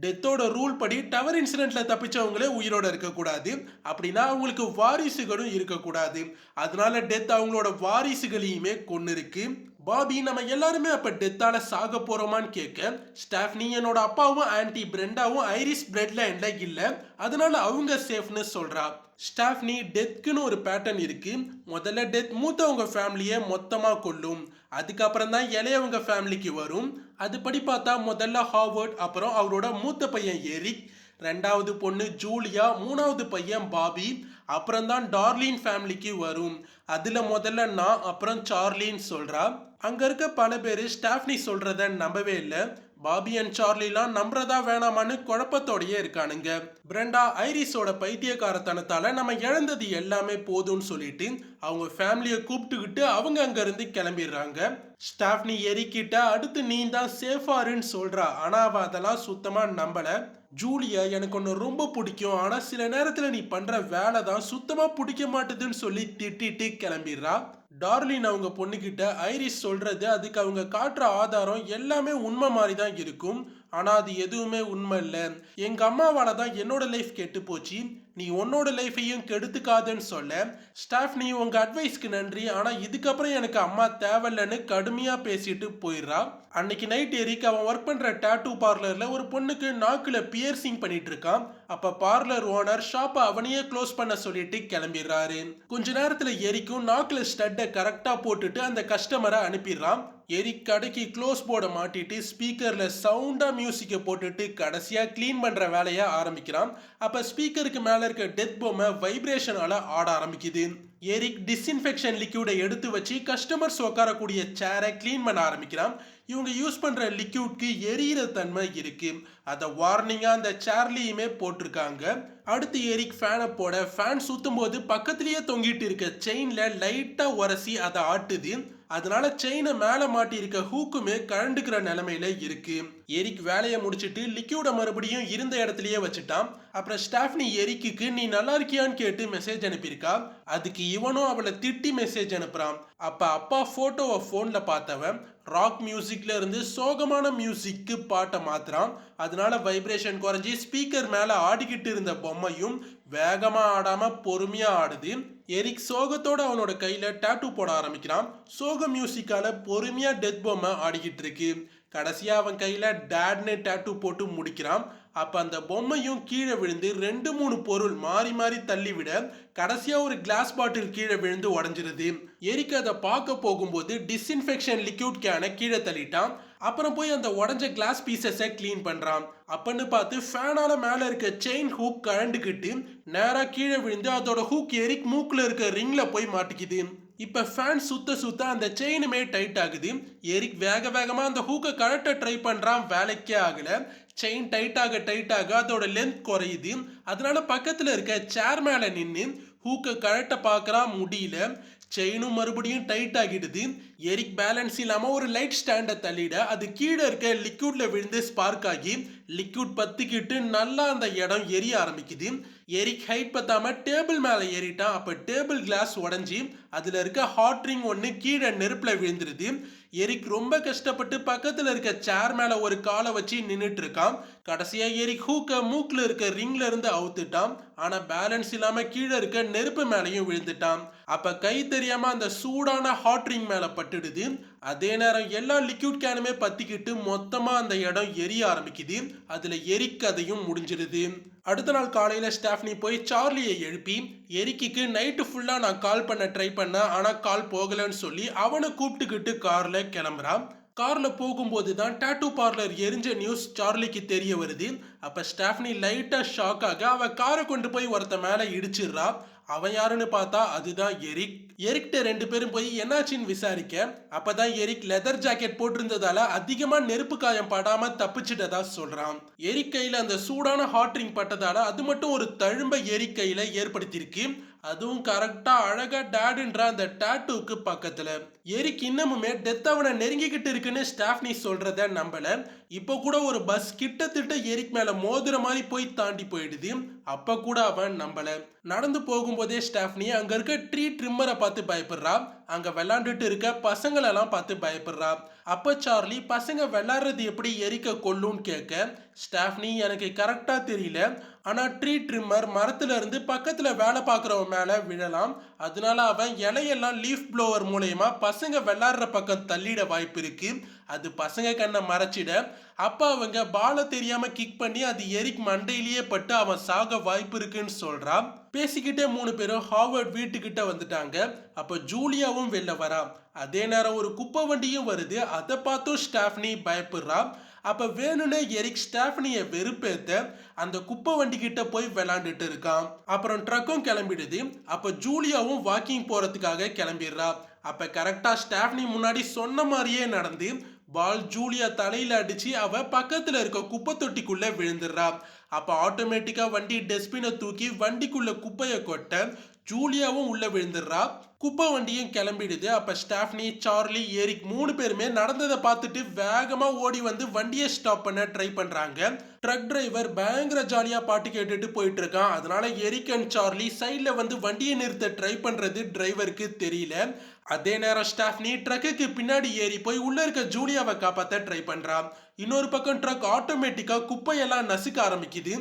டெத்தோட ரூல் படி டவர் இன்சிடென்ட்ல தப்பிச்சவங்களே உயிரோட இருக்கக்கூடாது, அப்படின்னா அவங்களுக்கு வாரிசுகளும் இருக்கக்கூடாது. அதனால டெத் அவங்களோட வாரிசுகளையுமே கொன்னு இருக்கு. பாபி நம்ம எல்லாருமே அப்ப டெத்தால சாக போறோமான்னு கேட்க, ஸ்டாஃப்னி என்னோட அப்பாவும் ஆன்டி பிரெண்டாவும் ஐரிஸ் பிளட் லைன்ல இல்ல, அதனால அவங்க சேஃப்னு சொல்றா. ஸ்டாஃப்னி டெத்க்குன்னு ஒரு பேட்டர்ன் இருக்கு. முதல்ல டெத் மூத்தவங்க ஃபேமிலியை மொத்தமா கொல்லும், அதுக்கப்புறம் தான் இளையவங்க ஃபேமிலிக்கு வரும். அதுபடி பார்த்தா முதல்ல ஹார்வர்ட், அப்புறம் அவரோட மூத்த பையன் எரிக், ரெண்டாவது பொண்ணு ஜூலியா, மூணாவது பையன் பாபி, அப்புறம் தான் டார்லின் ஃபேமிலிக்கு வரும். அதுல முதல்ல நான், அப்புறம் சார்லின்னு சொல்றா. அங்க இருக்க பல பேரு ஸ்டாஃப்னி சொல்றத நம்பவே இல்லை. பாபி அண்ட் சார்லிலாம் நம்புறதா வேணாமான்னு குழப்பத்தோடயே இருக்கானுங்க. பிரெண்டா ஐரிஸோட பைத்தியக்காரத்தனத்தால நம்ம இழந்தது எல்லாமே போதும்னு சொல்லிட்டு அவங்க ஃபேமிலியை கூப்பிட்டுக்கிட்டு அவங்க அங்க இருந்து கிளம்பிடுறாங்க. ஸ்டாஃப்னி எரிக்கிட்ட அடுத்து நீ தான் சேஃபாருன்னு சொல்றா, ஆனா அவ அதெல்லாம் சுத்தமா நம்பல. ஜூலியா எனக்கு ஒன்று ரொம்ப பிடிக்கும், ஆனா சில நேரத்துல நீ பண்ற வேலை தான் சுத்தமா பிடிக்க மாட்டுதுன்னு சொல்லி திட்டிட்டு கிளம்பிடுறா. டார்லின் அவங்க பொண்ணுகிட்ட ஐரிஸ் சொல்றது அதுக்கு அவங்க காட்டுற ஆதாரம் எல்லாமே உண்மை மாதிரி தான் இருக்கும், ஆனா அது எதுவுமே உண்மை இல்லை. எங்க அம்மாவால தான் என்னோட லைஃப் கெட்டு போச்சு, நீ உன்னோட லைஃபையும் கெடுத்துக்காதுன்னு சொல்ல, ஸ்டாஃப் நீ உங்க அட்வைஸ்க்கு நன்றி, ஆனா இதுக்கப்புறம் எனக்கு அம்மா தேவையில்லைன்னு கடுமையா பேசிட்டு போயிடுறா. அன்னைக்கு நைட் எரிக் அவன் ஒர்க் பண்ற டாட்டூ பார்லர்ல ஒரு பொண்ணுக்கு நாக்குல பியர்சிங் பண்ணிட்டு இருக்கான். அப்ப பார்லர் ஓனர் ஷாப்பை அவனையே க்ளோஸ் பண்ண சொல்லிட்டு கிளம்பிடுறாரு. கொஞ்ச நேரத்துல எரிக்கும் நாக்குல ஸ்டட்டை கரெக்டா போட்டுட்டு அந்த கஸ்டமரை அனுப்பிடுறான். எரிக் கடைக்கு க்ளோஸ் போர்டை மாட்டிட்டு ஸ்பீக்கர்ல சவுண்டா மியூசிக்கை போட்டுட்டு கடைசியா கிளீன் பண்ற வேலையை ஆரம்பிக்கிறான். அப்ப ஸ்பீக்கருக்கு மேல இருக்க டெத் பொம்மை வைப்ரேஷனால ஆட ஆரம்பிக்குது. எரிக் டிஸ்இன்ஃபெக்ஷன் லிக்யூடை எடுத்து வச்சு கஸ்டமர்ஸ் உட்காரக்கூடிய சேரை கிளீன் பண்ண ஆரம்பிக்கிறான். இவங்க யூஸ் பண்ற லிக்யூட்க்கு எரியிற தன்மை இருக்கு, அதை வார்னிங்கா அந்த சேர்லியுமே போட்டிருக்காங்க. அடுத்து எரிக் ஃபேனை போட ஃபேன் சுத்தும் போது பக்கத்திலேயே தொங்கிட்டு இருக்க செயின்ல லைட்டா உரசி அதை ஆட்டுது. அதனால செயினை மேல மாட்டி இருக்க ஹூக்குமே கழண்டுக்கிற நிலைமையில இருக்கு. எரிக் வேலையை முடிச்சிட்டு லிக்யூட மறுபடியும் இருந்த இடத்துலயே வச்சுட்டான். அப்புறம் ஸ்டாஃப்னி எரிக்கு நீ நல்லா இருக்கியான்னு கேட்டு மெசேஜ் அனுப்பியிருக்கா. அதுக்கு இவனும் அவளை திட்டி மெசேஜ் அனுப்புறான். அப்ப அப்பா போட்டோவை போன்ல பார்த்தவன் ராக் மியூசிக்ல இருந்து சோகமான மியூசிக்கு பாட்டை மாத்துறான். அதனால வைப்ரேஷன் குறைஞ்சி ஸ்பீக்கர் மேல ஆடிக்கிட்டு இருந்த பொம்மையும் வேகமா ஆடாம பொறுமையா ஆடுது. எரிக் சோகத்தோட அவனோட கையில டாட்டூ போட ஆரம்பிக்கிறான். சோக மியூசிக்கால பொறுமையா டெத் பொம்மை ஆடிக்கிட்டு இருக்கு. கடைசியா அவன் கையில டேட்னு டாட்டூ போட்டு முடிக்கிறான். அப்ப அந்த பொம்மையும் கீழே விழுந்து 2-3 பொருள் மாறி மாறி தள்ளி விட கடைசியா ஒரு கிளாஸ் பாட்டில் கீழே விழுந்து உடஞ்சிருது. எரிக் அதை பார்க்க போகும்போது டிஸ்இன்ஃபெக்ஷன் லிக்யூட் கேனை கீழே தள்ளிட்டான். அப்புறம் போய் அந்த உடஞ்ச கிளாஸ் பீசஸை கிளீன் பண்றான். அப்பன்னு பார்த்து ஃபேனால மேல இருக்க செயின் ஹூக் கழண்டுக்கிட்டு நேரா கீழே விழுந்து அதோட ஹூக் எரிக் மூக்குல இருக்க ரிங்ல போய் மாட்டிக்குது. இப்ப ஃபேன் சுத்த சுத்த அந்த செயினுமே டைட் ஆகுது. எரிக் வேக வேகமா அந்த ஹூக்கை கழட்ட ட்ரை பண்றான், வேலைக்கே ஆகல. செயின் டைட் ஆக அதோட லென்த் குறையுது. அதனால பக்கத்துல இருக்க சேர் மேல நின்று ஹூக்கை கழட்ட பார்க்கறான், முடியல. செயினும் மறுபடியும் டைட் ஆகிடுது. எரிக் பேலன்ஸ் இல்லாம ஒரு லைட் ஸ்டாண்டை தள்ளிட அது கீழே இருக்க லிக்யூட்ல விழுந்து ஸ்பார்க் ஆகி லிக்யூட் பத்திக்கிட்டு நல்லா அந்த இடம் எரிய ஆரம்பிக்குது. எரிக் ஹைட் பத்தாம டேபிள் மேல ஏறிட்டான். அப்ப டேபிள் கிளாஸ் உடஞ்சி அதுல இருக்க ஹாட் ரிங் ஒன்னு கீழே நெருப்புல விழுந்துருது. எரிக் ரொம்ப கஷ்டப்பட்டு பக்கத்துல இருக்க சேர் மேல ஒரு காலை வச்சு நின்னுட்டு இருக்கான். கடைசியா எரிக் ஹூக்க மூக்குல இருக்க ரிங்ல இருந்து அவுத்துட்டான். ஆனா பேலன்ஸ் இல்லாம கீழே இருக்க நெருப்பு மேலையும் விழுந்துட்டான். அப்ப கை தெரியாம அந்த சூடான ஹாட் ரிங் மேல பட்டுடுது. அதே நேரம் எல்லா லிக்யூட் கேனுமே பத்திக்கிட்டு மொத்தமா அந்த இடம் எரிய ஆரம்பிக்குது. அதுல எரிக் கதையும் முடிஞ்சிருது. அடுத்த நாள் காலையில ஸ்டாஃப்னி போய் சார்லியை எழுப்பி எரிக்கு நைட்டு ஃபுல்லா நான் கால் பண்ண ட்ரை பண்ண ஆனா கால் போகலன்னு சொல்லி அவனை கூப்பிட்டுக்கிட்டு கார்ல கிளம்புறான். கார்ல போகும்போது தான் டாட்டூ பார்லர் எரிஞ்ச நியூஸ் சார்லிக்கு தெரிய வருது. அப்ப ஸ்டாஃப்னி லைட்டா ஷாக் ஆக அவ காரை கொண்டு போய் ஒருத்த மேல இடிச்சிடுறா. அவன் யாருன்னு பார்த்தா அதுதான் எரிக். எரிக்ட்ட ரெண்டு பேரும் போய் என்னாச்சின்னு விசாரிக்க அப்பதான் எரிக் லெதர் ஜாக்கெட் போட்டிருந்ததால அதிகமா நெருப்பு காயம் படாம தப்பிச்சிட்டதா சொல்றான். எரிக் கையில அந்த சூடான ஹாட் ட்ரிங்க் பட்டதால அது மட்டும் ஒரு தழும்ப எரிக் கையில ஏற்படுத்தியிருக்கு. அதுவும் கரெக்டா அழகா டேடுன்ற அந்த டாட்டூக்கு பக்கத்துல. எரிக் இன்னமுமே டெத் அவனை நெருங்கிக்கிட்டு இருக்குன்னு ஸ்டாஃப்னி சொல்றத நம்பல. இப்போ கூட ஒரு பஸ் கிட்டத்தட்ட எரிக் மேல மோதுற மாதிரி போய் தாண்டி போயிடுது. அப்ப கூட அவன் நம்பல. நடந்து போகும்போதே ஸ்டாஃப்னி அங்க இருக்க ட்ரீ ட்ரிம்மரை பார்த்து பயப்படுறா. அங்க விளையாண்டுட்டு இருக்க பசங்களெல்லாம் பார்த்து பயப்படுறா. அப்ப சார்லி பசங்க விளையாடுறது எப்படி எரிக்க கொல்லும்னு கேட்க ஸ்டாஃப்னி எனக்கு கரெக்டா தெரியல, ஆனா ட்ரீ ட்ரிம்மர் மரத்துல இருந்து பக்கத்துல வேலை பார்க்கறவன் மேல விழலாம், அதனால அவன் இலையெல்லாம் லீஃப் ப்ளோவர் மூலயமா பசங்க விளையாடுற பக்கம் தள்ளிட வாய்ப்பு இருக்கு, அது பசங்க கண்ணை மறைச்சிட அப்ப அவங்க பால தெரியாம கிக் பண்ணி அது எரிக் மண்டையிலேயே பட்டு அவன் சாக வாய்ப்பு இருக்குன்னு சொல்றான். பேசிக்கிட்டே மூணு பேரும் ஹார்வர்ட் வீட்டுக்கிட்ட வந்துட்டாங்க. அப்ப ஜூலியாவும் வெளில வரா. அதே நேரம் ஒரு குப்பை வண்டியும் வருது. அதை பார்த்தும் ஸ்டாஃப்னி பயப்படுறா. அப்ப வேணும்னே எரிக் ஸ்டாஃப்னியை வெறுப்பேத்த அந்த குப்பை வண்டி கிட்ட போய் விளையாண்டுட்டு இருக்கான். அப்புறம் ட்ரக்கும் கிளம்பிடுது. அப்ப ஜூலியாவும் வாக்கிங் போறதுக்காக கிளம்பிடுறா. அப்ப கரெக்டா ஸ்டாஃப்னி முன்னாடி சொன்ன மாதிரியே நடந்து பால் ஜூலியா தலையில அடிச்சு அவ பக்கத்துல இருக்க குப்பை தொட்டிக்குள்ள விழுந்துடுறா. அப்ப ஆட்டோமேட்டிக்கா வண்டி டஸ்ட்பினை தூக்கி வண்டிக்குள்ள குப்பையை கொட்ட ஜூலியாவும் உள்ள விழுந்துடுறா. குப்பை வண்டியும் கிளம்பிடுது. அப்ப ஸ்டாஃப்னி, சார்லி, எரிக் மூணு பேருமே நடந்ததை பார்த்துட்டு வேகமா ஓடி வந்து வண்டியை ஸ்டாப் பண்ண ட்ரை பண்றாங்க. ட்ரக் டிரைவர் பயங்கர ஜாலியா பாட்டு கேட்டுட்டு போயிட்டு இருக்கான். அதனால எரிக் அண்ட் சார்லி சைட்ல வந்து வண்டியை நிறுத்த ட்ரை பண்றது டிரைவருக்கு தெரியல. அதே நேரம் ஸ்டாஃப்னி ட்ரக்குக்கு பின்னாடி ஏறி போய் உள்ள இருக்க ஜூலியாவை காப்பாத்த ட்ரை பண்றான். இன்னொரு பக்கம் ட்ரக் ஆட்டோமேட்டிக்கா குப்பையெல்லாம் நசுக்க ஆரம்பிக்குது.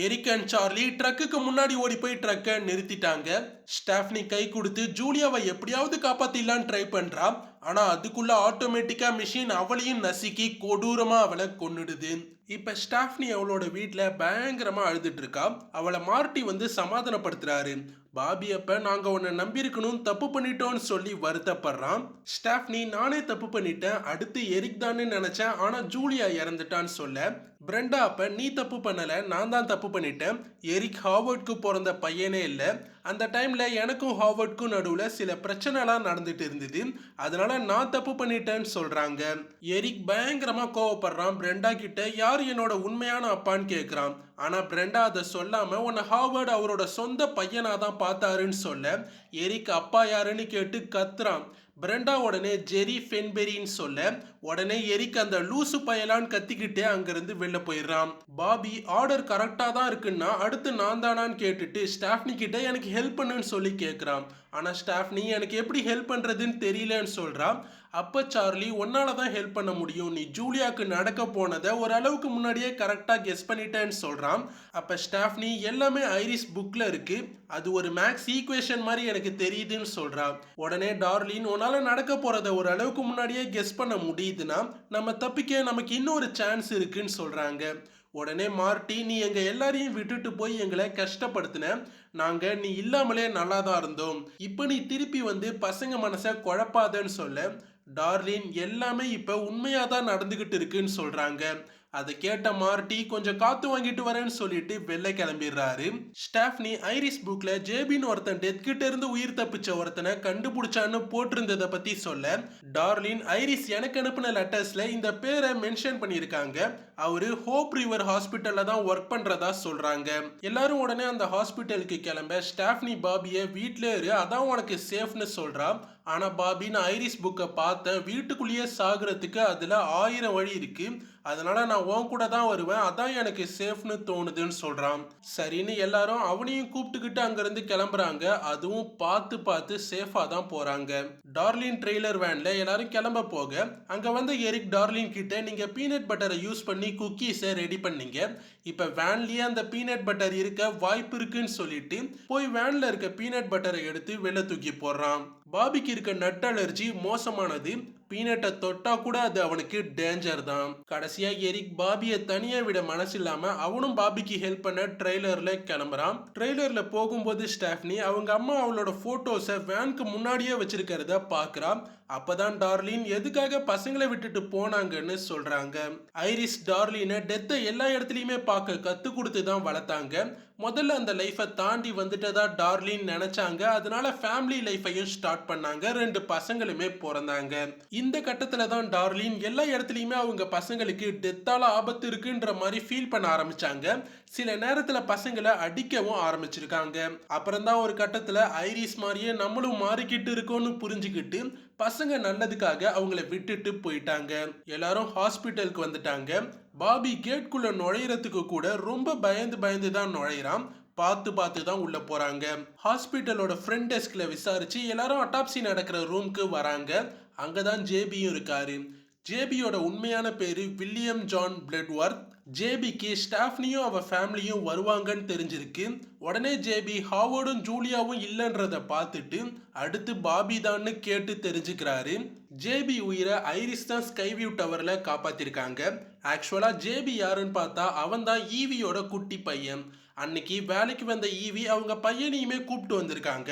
எரிக் அண்ட் சார்லி ட்ரக்குக்கு முன்னாடி ஓடி போய் ட்ரக்கை நிறுத்திட்டாங்க. ஸ்டாஃப்னி கை கொடுத்து ஜூலியாவை எப்படியாவது காப்பாத்திடலான்னு ட்ரை பண்றா. ஆனா அதுக்குள்ள ஆட்டோமேட்டிக்கா மிஷின் அவளையும் நசுக்கி கொடூரமா அவளை கொன்னுடுது. இப்ப ஸ்டாஃப்னி அவளோட வீட்டுல பயங்கரமா அழுதுட்டு இருக்கா. அவளை மார்ட்டி வந்து சமாதானப்படுத்துறாரு. பாபி அப்ப நாங்க உன்னை நம்பியிருக்கணும், தப்பு பண்ணிட்டோம்னு சொல்லி வருத்தப்படுறான். ஸ்டாஃப்னி நானே தப்பு பண்ணிட்டேன், அடுத்து எரிக் தான்னு நினைச்சேன், ஆனா ஜூலியா இறந்துட்டான்னு சொல்ல பிரெண்டா அப்ப நீ தப்பு பண்ணல, நான் தான் தப்பு பண்ணிட்டேன், எரிக் ஹார்வர்ட்க்கு பிறந்த பையனே இல்லை, அந்த டைம்ல எனக்கும் ஹார்வர்ட்க்கும் நடுவுல சில பிரச்சனைலாம் நடந்துட்டு இருந்தது, அதனால நான் தப்பு பண்ணிட்டேன்னு சொல்றாங்க. எரிக் பயங்கரமா கோவப்படுறான். பிரெண்டா கிட்ட யார் என்னோட உண்மையான அப்பான்னு கேட்கிறான். ஆனா பிரெண்டா அதை சொல்லாம உன்னை ஹார்வர்ட் அவரோட சொந்த பையனா தான் பார்த்தாருன்னு சொல்ல எரிக் அப்பா யாருன்னு கேட்டு கத்துறான். பிரெண்டா உடனே ஜெரி ஃபென்பெரின்னு சொல்ல உடனே எரிக் அந்த லூசு பயலான்னு கத்திக்கிட்டே அங்கிருந்து வெளில போயிடுறான். பாபி ஆர்டர் கரெக்டா தான் இருக்குன்னா அடுத்து நான் தானான்னு கேட்டுட்டு ஸ்டாஃப்னி கிட்ட எனக்கு ஹெல்ப் பண்ணுன்னு சொல்லி கேட்குறான். ஆனா ஸ்டாஃப்னி எனக்கு எப்படி ஹெல்ப் பண்றதுன்னு தெரியலன்னு சொல்றான். அப்ப சார்லி உன்னால தான் ஹெல்ப் பண்ண முடியும், நீ ஜூலியாக்கு நடக்க போனதை ஓரளவுக்கு முன்னாடியே கரெக்டா கெஸ் பண்ணிட்டேன்னு சொல்றான். அப்ப ஸ்டாஃப்னி எல்லாமே ஐரிஸ் புக்ல இருக்கு, அது ஒரு மேக்ஸ் ஈக்குவேஷன் மாதிரி எனக்கு தெரியுதுன்னு சொல்றான். உடனே டார்லின் உன்னால நடக்க போறதை ஓரளவுக்கு முன்னாடியே கெஸ் பண்ண முடியுதுன்னா நம்ம தப்பிக்க நமக்கு இன்னொரு சான்ஸ் இருக்குன்னு சொல்றாங்க. உடனே மார்ட்டி நீ எங்க எல்லாரையும் விட்டுட்டு போய் எங்களை கஷ்டப்படுத்தின, நாங்க நீ இல்லாமலே நல்லா தான் இருந்தோம், இப்ப நீ திருப்பி வந்து பசங்க மனசை குழப்பாதன்னு சொல்ல டார்லின் எல்லாமே இப்ப உண்மையா தான் நடந்துகிட்டு இருக்குன்னு சொல்றாங்க. அதை கேட்ட மார்ட்டி கொஞ்சம் காத்து வாங்கிட்டு வரேன்னு சொல்லிட்டு வெளில கிளம்பிடுறாரு. ஸ்டாஃப்னி ஐரிஸ் புக்ல ஜேபின்னு ஒருத்தன் டெத் கிட்ட இருந்து உயிர் தப்பிச்ச ஒருத்தனை கண்டுபிடிச்சான்னு போட்டிருந்ததை பத்தி சொல்ல டார்லின் ஐரிஸ் எனக்கு அனுப்பின லெட்டர்ஸ்ல இந்த பேரை மென்ஷன் பண்ணியிருக்காங்க, அவரு ஹோப் ரிவர் ஹாஸ்பிட்டல்ல தான் ஒர்க் பண்றதா சொல்றாங்க. எல்லாரும் உடனே அந்த ஹாஸ்பிட்டலுக்கு கிளம்ப ஸ்டாஃப்னி பாபியை வீட்ல இரு அதான் உனக்கு சேஃப்னு சொல்றா. ஆனா பாபி நான் ஐரிஸ் புக்கை பார்த்தேன், வீட்டுக்குள்ளேயே சாகுறதுக்கு அதுல 1000 வழி இருக்கு, அதனால நான் உன் கூட தான் வருவேன், அதான் எனக்கு சேஃப்னு தோணுதுன்னு சொல்றான். சரின்னு எல்லாரும் அவனையும் கூப்பிட்டுக்கிட்டு அங்கிருந்து கிளம்புறாங்க. அதுவும் பார்த்து பார்த்து சேஃபா தான் போறாங்க. டார்லின் ட்ரெய்லர் வேன்ல எல்லாரும் கிளம்ப போக அங்க வந்து எரிக் டார்லின் கிட்ட நீங்க பீனட் பட்டரை யூஸ் பண்ணி குக்கீஸை ரெடி பண்ணீங்க, இப்ப வேன்லயே அந்த பீனட் பட்டர் இருக்க வாய்ப்பு இருக்குன்னு சொல்லிட்டு போய் வேன்ல இருக்க பீனட் பட்டரை எடுத்து வெளில தூக்கி போடுறான். பாபிக்கு இருக்க நட் அலர்ஜி மோசமானது, பீனட்டை தொட்டா கூட அது அவனுக்கு டேஞ்சர் தான். கடைசியா எரிக் பாபியை தனியா விட மனசு இல்லாம அவனும் பாபிக்கு ஹெல்ப் பண்ண ட்ரெய்லர்ல கிளம்புறான். ட்ரெய்லர்ல போகும்போது ஸ்டாஃப்னி அவங்க அம்மா அவளோட போட்டோஸை வேனுக்கு முன்னாடியே வச்சிருக்கிறத பாக்குறான். அப்பதான் டார்லின் எதுக்காக பசங்களை விட்டுட்டு போனாங்கன்னு சொல்றாங்க. ஐரிஸ் டார்லினை டெத்தை எல்லா இடத்துலயுமே பார்க்க கத்து கொடுத்து தான் வளர்த்தாங்க. முதல்ல அந்த லைஃபை தாண்டி வந்துட்டதா டார்லின் நினைச்சாங்க. அதனால ஃபேமிலி லைஃபையும் ஸ்டார்ட் பண்ணாங்க. 2 பசங்களுமே பிறந்தாங்க. இந்த கட்டத்துல தான் டார்லின் எல்லா இடத்துலயுமே அவங்க பசங்களுக்கு டெத்தால ஆபத்து இருக்குன்ற மாதிரி ஃபீல் பண்ண ஆரம்பிச்சாங்க. சில நேரத்துல பசங்களை அடிக்கவும் ஆரம்பிச்சிருக்காங்க. அப்புறம் தான் ஒரு கட்டத்துல ஐரிஸ் மாதிரியே நம்மளும் மாறிக்கிட்டு இருக்கோம்னு புரிஞ்சுக்கிட்டு பசங்க நல்லதுக்காக அவங்கள விட்டுட்டு போயிட்டாங்க. எல்லாரும் ஹாஸ்பிட்டலுக்கு வந்துட்டாங்க. பாபி கேட்குள்ள நுழையறதுக்கு கூட ரொம்ப பயந்து பயந்து தான் நுழையிறான். பார்த்து பார்த்து தான் உள்ள போறாங்க. ஹாஸ்பிட்டலோட ஃப்ரண்ட் டெஸ்க்ல விசாரிச்சு எல்லாரும் அட்டாப்சி நடக்கிற ரூம்க்கு வராங்க. அங்கதான் ஜேபியும் இருக்காரு. ஜேபியோட உண்மையான பேரு வில்லியம் ஜான் பிளட்வர்த். ஜேபிக்கு ஸ்டாஃப்னியும் அவ ஃபேமிலியும் வருவாங்கன்னு தெரிஞ்சிருக்கு. உடனே ஜேபி ஹாவர்டும் ஜூலியாவும் இல்லைன்றத பார்த்துட்டு அடுத்து பாபி தான்னு கேட்டு தெரிஞ்சுக்கிறாரு. ஜேபி உயிரை ஐரிஸ் தான் ஸ்கைவியூ டவர்ல காப்பாத்திருக்காங்க. ஆக்சுவலா ஜேபி யாருன்னு பார்த்தா அவன் தான் ஈவியோட குட்டி பையன். அன்னைக்கு வேலைக்கு வந்த ஈவி அவங்க பையனையுமே கூப்பிட்டு வந்திருக்காங்க.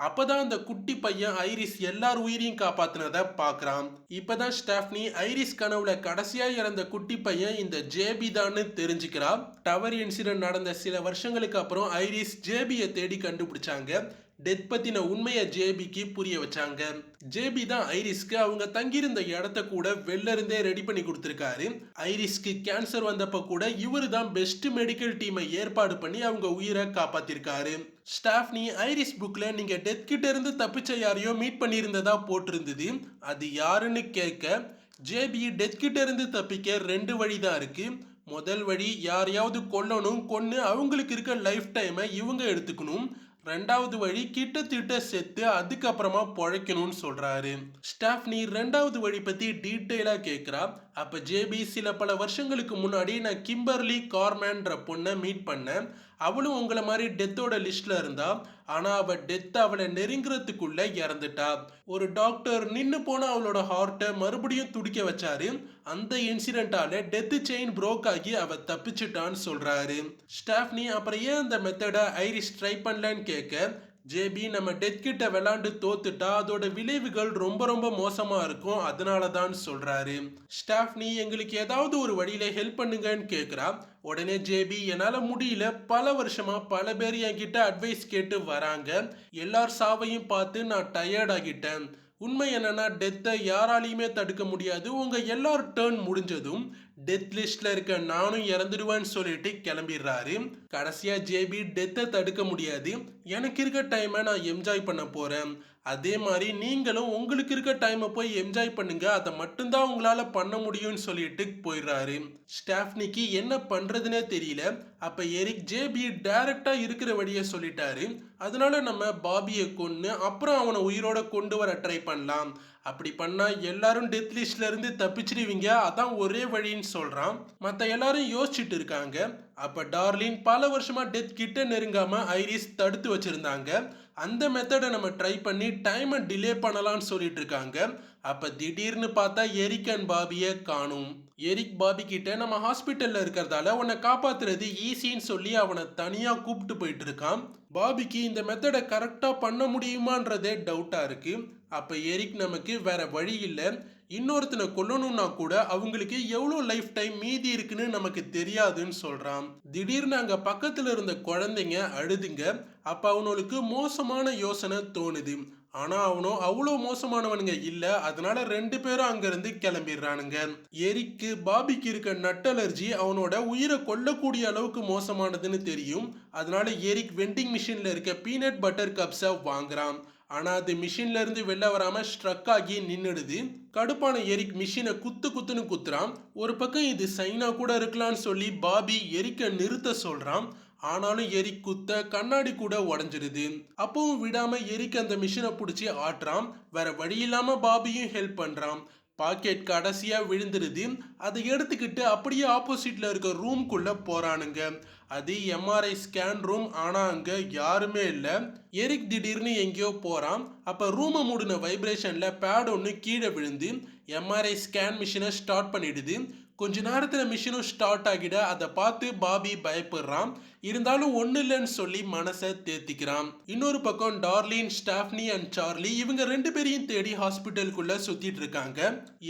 அப்பதான் அந்த குட்டி பையன் ஐரிஸ் எல்லார் உயிரையும் காப்பாத்தினதை பாக்குறான். இப்பதான் ஸ்டாஃப்னி ஐரிஸ் கனவுல கடைசியா இறந்த குட்டி பையன் இந்த ஜேபி தான்னு தெரிஞ்சுக்கிறா. டவர் இன்சிடென்ட் நடந்த சில வருஷங்களுக்கு அப்புறம் ஐரிஸ் ஜேபியை தேடி கண்டுபிடிச்சாங்க. டெத் பத்தின உண்மையை ஜேபிக்கு புரிய வச்சாங்க. ஜேபி தான் ஐரிஸ்க்கு அவங்க தங்கியிருந்த இடத்த கூட வெளில இருந்தே ரெடி பண்ணி கொடுத்திருக்காரு. ஐரிஸ்க்கு கேன்சர் வந்தப்ப கூட இவரு தான் பெஸ்ட் மெடிக்கல் டீமை ஏற்பாடு பண்ணி அவங்க உயிரை காப்பாத்திருக்காரு. ஸ்டாஃப்னி ஐரிஸ் புக்ல நீங்க டெத் கிட்ட இருந்து தப்பிச்ச யாரையோ மீட் பண்ணியிருந்ததா போட்டிருந்தது. அது யாருன்னு கேட்க ஜேபி டெத் கிட்ட இருந்து தப்பிக்க 2 வழி தான் இருக்கு. முதல் வழி யாரையாவது கொல்லணும், கொன்னு அவங்களுக்கு இருக்க லைஃப் டைமை இவங்க எடுத்துக்கணும். 2வது வழி கிட்டத்தட்ட செத்து அதுக்கப்புறமா பொழைக்கணும்னு சொல்றாரு. ஸ்டாஃப்னி 2வது வழி பத்தி டீட்டெயிலா கேட்கிறா. அப்ப ஜேபி பல வருஷங்களுக்கு முன்னாடி நான் கிம்பர்லி கார்மேன்ற பொண்ணை மீட் பண்ணேன். அவளும் உங்களை மாதிரி டெத்தோட லிஸ்ட்ல இருந்தா. ஆனா அவ டெத் அவளை நெருங்குறதுக்குள்ள இறந்துட்டா. ஒரு டாக்டர் நின்னு போன அவளோட ஹார்ட்டை மறுபடியும் துடிக்க வச்சாரு. அந்த இன்சிடென்டால டெத் செயின் ப்ரோக் ஆகி அவ தப்பிச்சுட்டான்னு சொல்றாரு. ஸ்டாஃப்னி அப்புறம் ஏன் அந்த மெத்தடை ஐரிஸ் ட்ரை பண்ணலன்னு கேட்க ஜேபி நம்ம டெத் கிட்ட விளாண்டு தோத்துட்டா அதோட விளைவுகள் ரொம்ப ரொம்ப மோசமா இருக்கும், அதனால தான் சொல்றாரு. ஸ்டாஃப்னி எங்களுக்கு ஏதாவது ஒரு வழியில ஹெல்ப் பண்ணுங்கன்னு கேட்கிறா. உடனே ஜேபி என்னால முடியல, பல வருஷமா பல பேர் என்கிட்ட அட்வைஸ் கேட்டு வராங்க. எல்லார் சாவையும் பார்த்து நான் டயர்ட் ஆகிட்டேன். உண்மை என்னன்னா டெத்தை யாராலையுமே தடுக்க முடியாது. உங்க எல்லார் டேர்ன் முடிஞ்சதும் டெத் லிஸ்ட்ல இருக்க நானும் இறந்துடுவேன்னு சொல்லிட்டு கிளம்பிடுறாரு. கடைசியா ஜேபி டெத்தை தடுக்க முடியாது, எனக்கு இருக்க டைமை நான் என்ஜாய் பண்ண போறேன், அதே மாதிரி நீங்களும் உங்களுக்கு இருக்க டைமை போய் என்ஜாய் பண்ணுங்க, அதை மட்டும்தான் உங்களால பண்ண முடியும்னு சொல்லிட்டு போயிடுறாரு. ஸ்டாஃப்னிக்கு என்ன பண்றதுன்னே தெரியல. அப்ப எரிக் ஜேபி டைரக்டா இருக்கிற வழியை சொல்லிட்டாரு. அதனால நம்ம பாபியை கொன்னு அப்புறம் அவனை உயிரோட கொண்டு வர ட்ரை பண்ணலாம். அப்படி பண்ணா எல்லாரும் டெத் லிஸ்ட்ல இருந்து தப்பிச்சிருவீங்க, அதான் ஒரே வழின்னு சொல்றான். மத்த எல்லாரும் யோசிச்சுட்டு இருக்காங்க. அப்ப டார்லின் பல வருஷமா டெத் கிட்ட நெருங்காம ஐரிஸ் தடுத்து வச்சிருந்தாங்க. அந்த மெத்தடை நம்ம ட்ரை பண்ணி டைமை டிலே பண்ணலாம்னு சொல்லிட்டு இருக்காங்க. அப்ப திடீர்னு பார்த்தா எரிக் அண்ட் பாபியை காணும். எரிக் பாபி கிட்ட நம்ம ஹாஸ்பிட்டல்ல இருக்கிறதால உன்னை காப்பாத்துறது ஈஸின்னு சொல்லி அவனை தனியா கூப்பிட்டு போயிட்டு இருக்கான். பாபிக்கு இந்த மெத்தடை கரெக்டா பண்ண முடியுமான்றதே டவுட்டா இருக்கு. அப்ப எரிக் நமக்கு வேற வழி இல்லை, இன்னொருத்தனை கொல்லணும்னா கூட அவங்களுக்கு எவ்வளோ லைஃப் டைம் மீதி இருக்குன்னு நமக்கு தெரியாதுன்னு சொல்றான். திடீர்னு அங்க பக்கத்துல இருந்த குழந்தைங்க அழுதுங்க. அப்ப அவனுக்கு மோசமான யோசனை தோணுது. ஆனா அவனும் அவ்வளோ மோசமானவனுங்க இல்ல, அதனால 2 பேரும் அங்கிருந்து கிளம்பிடுறானுங்க. எரிக்கு பாபிக்கு இருக்க நட் அலர்ஜி அவனோட உயிரை கொல்லக்கூடிய அளவுக்கு மோசமானதுன்னு தெரியும். அதனால எரிக் வெண்டிங் மிஷின்ல இருக்க பீனட் பட்டர் கப்ஸை வாங்குறான். ஆனா அது மிஷின்ல இருந்து வெளில வராம ஸ்ட்ரக் ஆகி நின்னுடுது. கடுப்பான எரிக் மிஷினை குத்துன்னு குத்துறான். ஒரு பக்கம் இது சைனா கூட இருக்கலாம்னு சொல்லி பாபி எரிக்க நிறுத்த சொல்றான். ஆனாலும் எரிக் குத்த கண்ணாடி கூட உடஞ்சிருது. அப்பவும் விடாம எரிக் அந்த மிஷினை பிடிச்சி ஆட்டுறான். வேற வழி இல்லாம பாபியும் ஹெல்ப் பண்றான். பாக்கெட் கடைசியா விழுந்துருது. அதை எடுத்துக்கிட்டு அப்படியே ஆப்போசிட்ல இருக்க ரூம்குள்ள போறானுங்க. அது எம்ஆர்ஐ ஸ்கேன் ரூம். ஆனா அங்க யாருமே இல்ல. எரிக் திடீர்னு எங்கேயோ போறான். அப்ப ரூமை மூடின வைப்ரேஷன்ல பேட் ஒன்று கீழே விழுந்து எம்ஆர்ஐ ஸ்கேன் மிஷினை ஸ்டார்ட் பண்ணிடுது. கொஞ்ச நேரத்துல மிஷினும் ஸ்டார்ட் ஆகிட அதை பார்த்து பாபி பயப்படுறான். இருந்தாலும் ஒண்ணு இல்லைன்னு சொல்லி மனசை தேத்திக்கிறான். இன்னொரு பக்கம் டார்லின், ஸ்டாஃப்னி அண்ட் சார்லி இவங்க ரெண்டு பேரையும் தேடி ஹாஸ்பிட்டலுக்குள்ள சுத்திட்டு இருக்காங்க.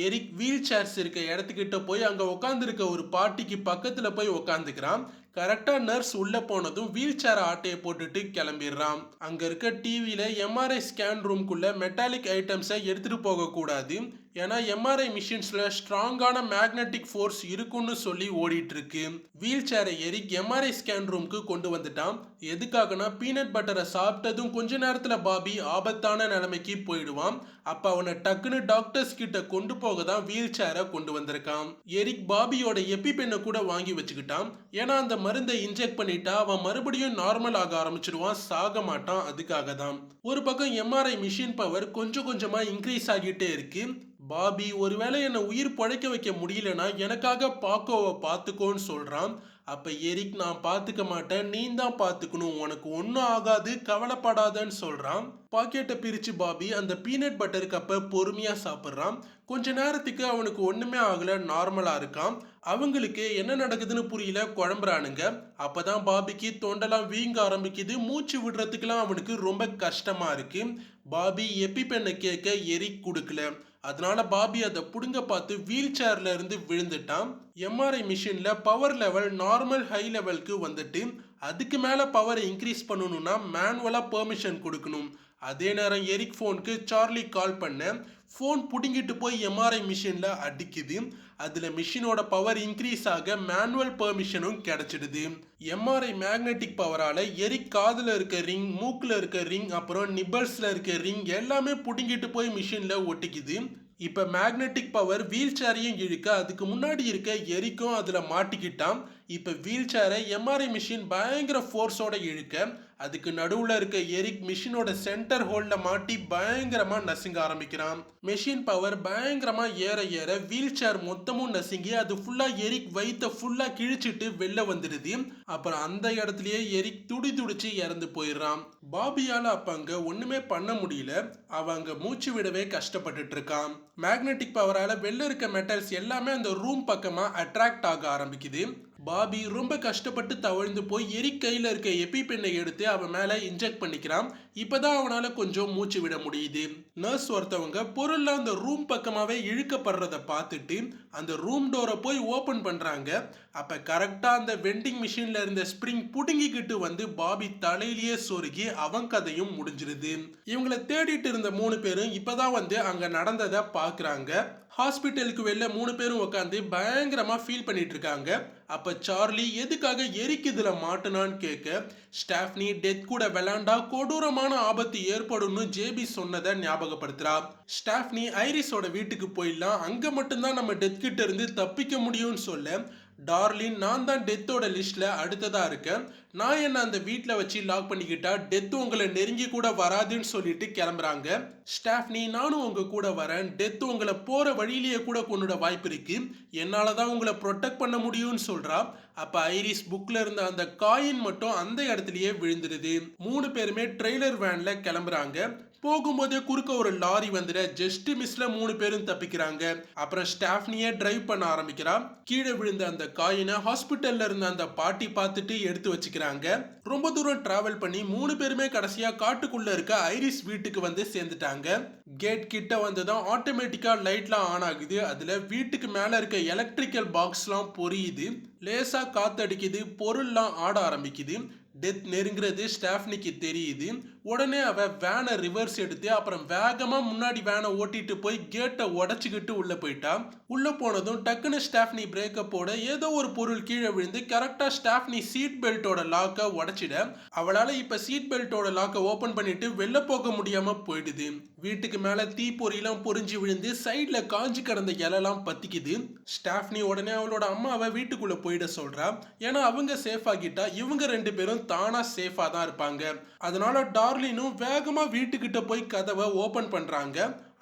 எரிக் வீல் சேர்ஸ் இருக்க இடத்துக்கிட்ட போய் அங்க உட்கார்ந்து இருக்க ஒரு பாட்டிக்கு பக்கத்துல போய் உட்காந்துக்கிறான். கரெக்டா நர்ஸ் உள்ள போனதும் வீல் சேர் ஆட்டையை போட்டுட்டு கிளம்பிடுறான். அங்க இருக்க டிவியில எம்ஆர்ஐ ஸ்கேன் ரூம்குள்ள மெட்டாலிக் ஐட்டம்ஸை எடுத்துட்டு போக கூடாது, ஏன்னா எம்ஆர்ஐ மிஷின்ஸ்ல ஸ்ட்ராங்கான மேக்னெட்டிக் ஃபோர்ஸ் இருக்குன்னு சொல்லி ஓடிட்டு இருக்கு. வீல் சேரை எரிக் எம்ஆர்ஐ ஸ்கேன் ரூம்க்கு கொண்டு வந்துட்டான். எதுக்காகனா பீனட் பட்டரை சாப்பிட்டதும் கொஞ்ச நேரத்துல பாபி ஆபத்தான நிலைமைக்கு போயிடுவான். அப்ப அவனை டக்குன்னு டாக்டர்ஸ் கிட்ட கொண்டு போக தான் வீல் சேரை கொண்டு வந்திருக்கான். எரிக் பாபியோட எபிபென்னை கூட வாங்கி வச்சுக்கிட்டான். ஏன்னா அந்த மருந்தை இன்ஜெக்ட் பண்ணிட்டா அவன் மறுபடியும் நார்மல் ஆக ஆரம்பிச்சிடுவான், சாக மாட்டான். அதுக்காக தான். ஒரு பக்கம் எம்ஆர்ஐ மிஷின் பவர் கொஞ்சம் கொஞ்சமா இன்க்ரீஸ் ஆகிட்டே இருக்கு. பாபி ஒருவேளை என்னை உயிர் பழைக்க வைக்க முடியலனா எனக்காக பாக்கோவை பார்த்துக்கோன்னு சொல்றான். அப்ப எரிக் நான் பார்த்துக்க மாட்டேன், நீ தான் பார்த்துக்கணும், உனக்கு ஒன்றும் ஆகாது, கவலைப்படாதன்னு சொல்றான். பாக்கெட்டை பிரிச்சு பாபி அந்த பீனட் பட்டர் கப்பை பொறுமையா சாப்பிட்றான். கொஞ்ச நேரத்துக்கு அவனுக்கு ஒண்ணுமே ஆகல, நார்மலா இருக்கான். அவங்களுக்கு என்ன நடக்குதுன்னு புரியல, குழம்புறானுங்க. அப்பதான் பாபிக்கு தொண்டெல்லாம் வீங்க ஆரம்பிக்குது, மூச்சு விடுறதுக்கெல்லாம் அவனுக்கு ரொம்ப கஷ்டமா இருக்கு. பாபி எபிபென்னை கேட்க எரிக் கொடுக்கல. அதனால பாபி அதை புடுங்க பார்த்து வீல் சேர்ல இருந்து விழுந்துட்டான். எம்ஆர்ஐ மிஷின்ல பவர் லெவல் நார்மல் ஹை லெவலுக்கு வந்துட்டு அதுக்கு மேல பவரை இன்க்ரீஸ் பண்ணணும்னா மேனுவலா பெர்மிஷன் கொடுக்கணும். அதே நேரம் எரிக் ஃபோனுக்கு சார்லி கால் பண்ண ஃபோன் புடுங்கிட்டு போய் எம்ஆர்ஐ மிஷின்ல அடிக்குது. அதுல மிஷினோட பவர் இன்க்ரீஸ் ஆக மேனுவல் பெர்மிஷனும் கிடைச்சிடுது. எம்ஆர்ஐ மேக்னெட்டிக் பவரால எரிக் காதுல இருக்க ரிங், மூக்குல இருக்க ரிங், அப்புறம் நிப்பல்ஸ்ல இருக்க ரிங் எல்லாமே புடுங்கிட்டு போய் மிஷின்ல ஒட்டிக்குது. இப்ப மேக்னெட்டிக் பவர் வீல் சேரையும் இழுக்க அதுக்கு முன்னாடி இருக்க எரிக்கும் அதுல மாட்டிக்கிட்டான். இப்ப வீல் சேரை எம்ஆர்ஐ மிஷின் பயங்கர ஃபோர்ஸோட இழுக்க அதுக்கு நடுவுல இருக்க எரிக் மிஷினோட சென்டர் ஹோல்ல மாட்டி பயங்கரமா நசுங்க ஆரம்பிக்கிறான். மெஷின் பவர் பயங்கரமா ஏற ஏற வீல் சேர் மொத்தமும் நசுங்கி அது ஃபுல்லா எரிக் வயிற்ற ஃபுல்லா கிழிச்சிட்டு வெளில வந்துடுது. அப்புறம் அந்த இடத்துலயே எரிக் துடி துடிச்சு இறந்து போயிடுறான். பாபியால அப்ப அங்க ஒண்ணுமே பண்ண முடியல, அவங்க மூச்சு விடவே கஷ்டப்பட்டுட்டு இருக்கான். மேக்னெட்டிக் பவரால வெளில இருக்க மெட்டல்ஸ் எல்லாமே அந்த ரூம் பக்கமா அட்ராக்ட் ஆக ஆரம்பிக்குது. பாபி ரொம்ப கஷ்டப்பட்டு தவழ்ந்து போய் எரிக் கையில இருக்க எபிபென்னை எடுத்து அவன் மேல இன்ஜெக்ட் பண்ணிக்கிறான். இப்பதான் அவனால கொஞ்சம் மூச்சு விட முடியுது. நர்ஸ் ஒருத்தவங்க பொருள்லாம் அந்த ரூம் பக்கமாவே இழுக்கப்படுறத பார்த்துட்டு அந்த ரூம் டோரை போய் ஓபன் பண்றாங்க. அப்ப கரெக்டா அந்த வெண்டிங் மிஷின்ல இருந்த ஸ்ப்ரிங் புடுங்கிக்கிட்டு வந்து பாபி தலையிலேயே சொருகி அவன் கதையும் முடிஞ்சிருது. இவங்களை தேடிட்டு இருந்த 3 பேரும் இப்பதான் வந்து அங்க நடந்ததை பாக்குறாங்க. ஹாஸ்பிட்டலுக்கு வெளில 3 பேரும் உட்காந்து பயங்கரமா ஃபீல் பண்ணிட்டு இருக்காங்க. அப்ப சார்லி எதுக்காக எரிக் இதுல மாட்டுனான்னு கேட்க, ஸ்டாஃப்னி டெத் கூட விளையாண்டா கொடூரமான ஆபத்து ஏற்படும்னு ஜேபி சொன்னதை ஞாபகப்படுத்துறா. ஸ்டாஃப்னி ஐரிஸோட வீட்டுக்கு போயிடலாம், அங்க மட்டும்தான் நம்ம டெத் கிட்ட இருந்து தப்பிக்க முடியும்னு சொல்ல, டார்லின் நான் தான் டெத்தோட லிஸ்ட்ல அடுத்ததா இருக்கேன், நான் என்ன அந்த வீட்டில் வச்சு லாக் பண்ணிக்கிட்டா டெத் உங்களை நெருங்கி கூட வராதுன்னு சொல்லிட்டு கிளம்புறாங்க. ஸ்டாஃப்னி நானும் உங்க கூட வரேன், டெத் உங்களை போற வழியிலேயே கூட கொண்டுட வாய்ப்பு இருக்கு, என்னாலதான் உங்களை ப்ரொடெக்ட் பண்ண முடியும்னு சொல்றா. அப்ப ஐரிஸ் புக்ல இருந்த அந்த காயின் மட்டும் அந்த இடத்துலயே விழுந்துருது. 3 பேருமே ட்ரெய்லர் வேன்ல கிளம்புறாங்க. போகும்போதே குறுக்க ஒரு லாரி வந்துட ஜஸ்ட் மிஸ்ல 3 பேரும் தப்பிக்கிறாங்க. அப்புறம் ஸ்டாஃப்னியே டிரைவ் பண்ண ஆரம்பிக்கிறா. கீழே விழுந்த அந்த காயினை ஹாஸ்பிட்டல்ல இருந்த அந்த பாட்டி பார்த்துட்டு எடுத்து வச்சுக்கிறாங்க. ரொம்ப தூரம் டிராவல் பண்ணி 3 பேருமே கடைசியா காட்டுக்குள்ள இருக்க ஐரிஸ் வீட்டுக்கு வந்து சேர்ந்துட்டாங்க. கேட் கிட்ட வந்துதான் ஆட்டோமேட்டிக்கா லைட்லாம் ஆன் ஆகுது. அதுல வீட்டுக்கு மேல இருக்க எலக்ட்ரிக்கல் பாக்ஸ்லாம் பொரியுது, லேசா காத்தடிக்குது, பொருள்லாம் ஆட ஆரம்பிக்குது. டெத் நெருங்கிறது ஸ்டாஃப்னிக்கு தெரியுது. உடனே அவ வேனை ரிவர்ஸ் எடுத்து அப்புறம் வேகமா முன்னாடி வேனை ஓட்டிட்டு போய் கேட்டை உடச்சிக்கிட்டு உள்ள போயிட்டா. உள்ள போனதும் டக்குன்னு ஸ்டாஃப்னி பிரேக்கப்போட ஏதோ ஒரு பொருள் கீழே விழுந்து கரெக்டா ஸ்டாஃப்னி சீட் பெல்ட்டோட லாக்கை உடச்சிட அவளால இப்ப சீட் பெல்ட்டோட லாக்கை ஓபன் பண்ணிட்டு வெளில போக முடியாம போயிடுது. வீட்டுக்கு மேல தீப்பொறியெல்லாம் பொறிஞ்சு விழுந்து சைட்ல காஞ்சி கிடந்த இலெல்லாம் பத்திக்குது. ஸ்டாஃப்னி உடனே அவளோட அம்மாவை வீட்டுக்குள்ள போயிட சொல்றா. ஏன்னா அவங்க சேஃப் ஆகிட்டா இவங்க 2 பேரும் தானா சேஃபா தான் இருப்பாங்க. அதனால டார்லினும் வேகமா வீட்டுக்கிட்ட போய் கதவை ஓபன் பண்றாங்க.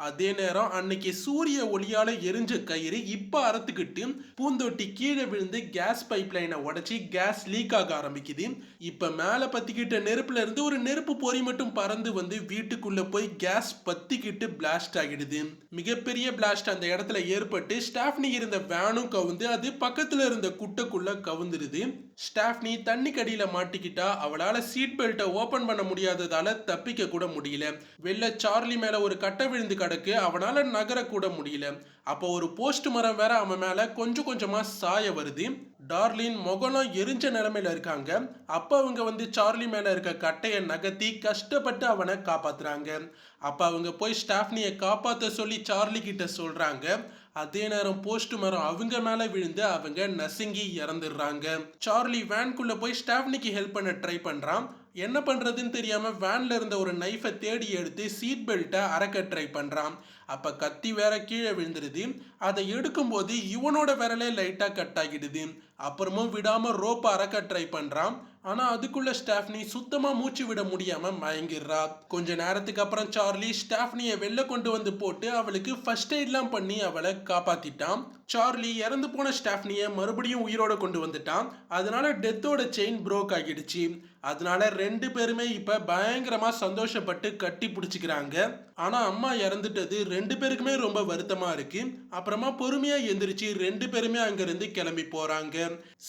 அதே நேரம் அன்னைக்கு சூரிய ஒளியால எரிஞ்ச கயிறு இப்ப அறுத்துக்கிட்டு பூந்தொட்டி கீழே விழுந்து கேஸ் பைப் லைனை உடைச்சி கேஸ் லீக் ஆக ஆரம்பிக்குது. இப்ப மேல பத்திக்கிட்ட நெருப்புல இருந்து ஒரு நெருப்பு பொறி மட்டும் பறந்து வந்து வீட்டுக்குள்ள போய் கேஸ் பத்திக்கிட்டு பிளாஸ்ட் ஆகிடுது. மிகப்பெரிய பிளாஸ்ட் அந்த இடத்துல ஏற்பட்டு ஸ்டாஃப்னி இருந்த வேனும் கவுந்து அது பக்கத்துல இருந்த குட்டைக்குள்ள கவுந்துருது. ஸ்டாஃப்னி தண்ணி கடியில மாட்டிக்கிட்டா அவளால சீட் பெல்ட்டை ஓபன் பண்ண முடியாததால தப்பிக்க கூட முடியல. வெளில சார்லி மேல ஒரு கட்டை விழுந்து கிடக்கு, அவனால நகர கூட முடியல. அப்போ ஒரு போஸ்ட் மரம் வேற அவன் மேல கொஞ்சம் கொஞ்சமா சாய வருது. டார்லின் முகலாம் எரிஞ்ச நிலைமையில இருக்காங்க. அப்ப அவங்க வந்து சார்லி மேல இருக்க கட்டையை நகர்த்தி கஷ்டப்பட்டு அவனை காப்பாத்துறாங்க. அப்ப அவங்க போய் ஸ்டாஃப்னியை காப்பாத்த சொல்லி சார்லி கிட்ட சொல்றாங்க. அதே நேரம் போஸ்ட் மரம் அவங்க மேல விழுந்து அவங்க நசுங்கி இறந்துடுறாங்க. சார்லி வேன்குள்ள போய் ஸ்டாஃப்னிக்கு ஹெல்ப் பண்ண ட்ரை பண்றான். என்ன பண்றதுன்னு தெரியாம வேன்ல இருந்த ஒரு நைஃபை தேடி எடுத்து சீட் பெல்ட்டை அறக்க ட்ரை பண்றான். அப்ப கத்தி வேற கீழே விழுந்துருது. அதை எடுக்கும் போது இவனோட விரலே லைட்டா கட் ஆகிடுது. அப்புறமும் விடாம ரோப்பை அறக்க ட்ரை பண்றான். ஆனா அதுக்குள்ள ஸ்டாஃப்னி சுத்தமா மூச்சு விட முடியாம மயங்கிடுறா. கொஞ்ச நேரத்துக்கு அப்புறம் சார்லி ஸ்டாஃப்னியை வெளில கொண்டு வந்து போட்டு அவளுக்கு ஃபர்ஸ்ட் எய்ட்லாம் பண்ணி அவளை காப்பாத்திட்டான். சார்லி இறந்து போன ஸ்டாஃப்னியை மறுபடியும் உயிரோட கொண்டு வந்துட்டான். அதனால டெத்தோட செயின் ப்ரோக் ஆகிடுச்சு. அதனால ரெண்டு பேருமே இப்ப பயங்கரமா சந்தோஷப்பட்டு கட்டி பிடிச்சிக்கிறாங்க. ஆனா அம்மா இறந்துட்டது ரெண்டு பேருக்குமே ரொம்ப வருத்தமா இருக்கு. அப்புறமா பொறுமையா எந்திரிச்சு ரெண்டு பேருமே அங்கிருந்து கிளம்பி போறாங்க.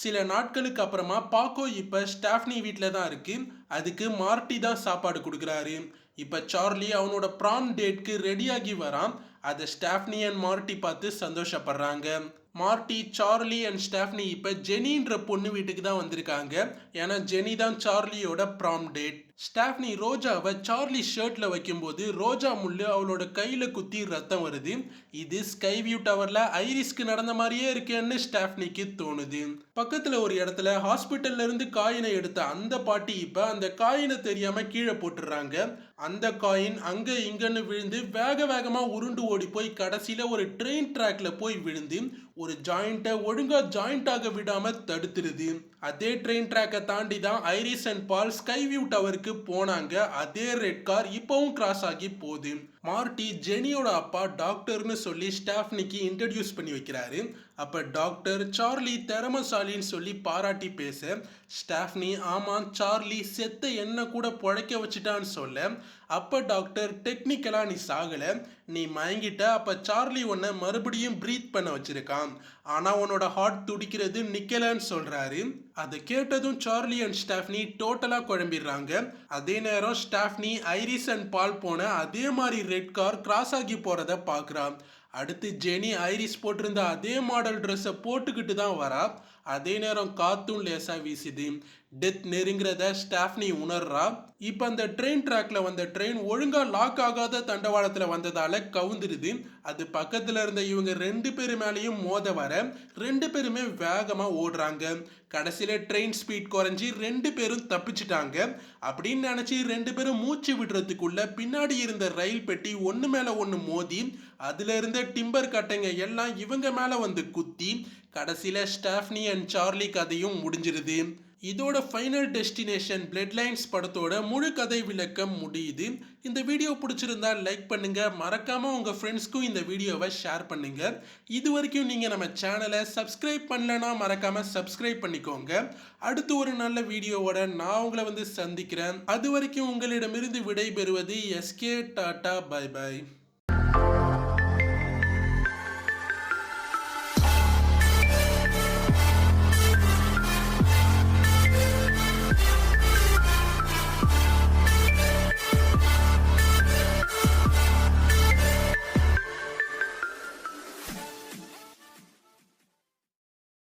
சில நாட்களுக்கு அப்புறமா பாக்கோ இப்ப ஸ்டாஃப்னி வீட்டுல தான் இருக்கு. அதுக்கு மார்ட்டி தான் சாப்பாடு கொடுக்குறாரு. இப்ப சார்லி அவனோட ப்ராம் டேட்க்கு ரெடியாகி வரான். அதை ஸ்டாஃப்னி அண்ட் மார்ட்டி பார்த்து சந்தோஷப்படுறாங்க. மார்ட்டி, சார்லி அண்ட் ஸ்டாஃப்னி இப்ப ஜெனின்ற பொண்ணு வீட்டுக்கு தான் வந்திருக்காங்க. ஏன்னா ஜெனி தான் சார்லியோட ப்ராம் டேட். ஸ்டாஃப்னி ரோஜாவை சார்லி ஷர்ட்ல வைக்கும்போது ரோஜா முள்ளு அவளோட கையில குத்தி ரத்தம் வருது. இது ஸ்கை வியூ டவர்ல ஐரிஸ்க்கு நடந்த மாதிரியே இருக்கேன்னு ஸ்டாஃப்னிக்கு தோணுது. பக்கத்துல ஒரு இடத்துல ஹாஸ்பிட்டல்ல இருந்து காயினை எடுத்த அந்த பாட்டி இப்ப அந்த காயினை தெரியாம கீழே போட்டுடுறாங்க. அந்த காயின் அங்க இங்கன்னு விழுந்து வேக வேகமா உருண்டு ஓடி போய் கடைசியில ஒரு ட்ரெயின் ட்ராக்ல போய் விழுந்து ஒரு ஜாயிண்ட்டை ஒழுங்கா ஜாயிண்ட் ஆக விடாம தடுத்துருது. அதே ட்ரெயின் ட்ராக்கை தாண்டி தான் Iris and Paul sky view டவருக்கு போனாங்க. அதே ரெட் கார் இப்பவும் கிராஸ் ஆகி போகுது. மார்ட்டி ஜெனியோட அப்பா டாக்டர்னு சொல்லி ஸ்டாஃப்னிக்கு இன்ட்ரடியூஸ் பண்ணி வைக்கிறாரு. அப்ப டாக்டர் சார்லி திறமசாலின்னு சொல்லி பாராட்டி பேச ஸ்டாஃப்னி ஆமா சார்லி செத்த என்ன கூட பொழைக்க வச்சுட்டான்னு சொல்ல அப்ப டாக்டர் டெக்னிக்கலா நீ சாகல, நீ மயங்கிட்ட. அப்ப சார்லி உன்னை மறுபடியும் பிரீத் பண்ண வச்சிருக்கான். ஆனா உன்னோட ஹார்ட் துடிக்கிறது நிக்கலன்னு சொல்றாரு. அதை கேட்டதும் சார்லி அண்ட் ஸ்டாஃப்னி டோட்டலா குழம்பிடுறாங்க. அதே நேரம் ஸ்டாஃப்னி ஐரிஸ் அண்ட் பால் போன அதே மாதிரி ரெட் கார் கிராஸ் ஆகி போறத பாக்குறான். அடுத்து ஜெனி ஐரிஸ் போட்டிருந்த அதே மாடல் ட்ரெஸ்ஸை போட்டுக்கிட்டு தான் வரா. அதே நேரம் காத்தும் லேசா வீசுது. டெத் நெருங்கிறத ஸ்டாஃப்னி உணர்றா. இப்ப அந்த ட்ரெயின் ட்ராக்ல வந்த ட்ரெயின் ஒழுங்கா லாக் ஆகாத தண்டவாளத்துல வந்ததால கவுந்துருது. அது பக்கத்துல இருந்த இவங்க ரெண்டு பேரு மேலேயும் மோத வர ரெண்டு பேருமே வேகமா ஓடுறாங்க. கடைசியில ட்ரெயின் ஸ்பீட் குறைஞ்சி ரெண்டு பேரும் தப்பிச்சிட்டாங்க. அப்படின்னு நினைச்சு ரெண்டு பேரும் மூச்சு விடுறதுக்குள்ள பின்னாடி இருந்த ரயில் பெட்டி ஒண்ணு மேல ஒண்ணு மோதி அதுல இருந்த டிம்பர் கட்டைங்க எல்லாம் இவங்க மேல வந்து குத்தி கடைசியில ஸ்டாஃப்னி அண்ட் சார்லி கதையும் முடிஞ்சிருது. இதோட ஃபைனல் டெஸ்டினேஷன் பிளட் லைன்ஸ் படத்தோட முழு கதை விளக்கம் முடியுது. இந்த வீடியோ பிடிச்சிருந்தா லைக் பண்ணுங்க, மறக்காம உங்க ஃப்ரெண்ட்ஸ்க்கும் இந்த வீடியோவை ஷேர் பண்ணுங்க. இது வரைக்கும் நீங்க நம்ம சேனலை சப்ஸ்கிரைப் பண்ணலனா மறக்காம சப்ஸ்கிரைப் பண்ணிக்கோங்க. அடுத்து ஒரு நல்ல வீடியோவோட நான் உங்களை வந்து சந்திக்கிறேன். அது வரைக்கும் உங்களிடமிருந்து விடை பெறுவது எஸ்கே. Tata, by by.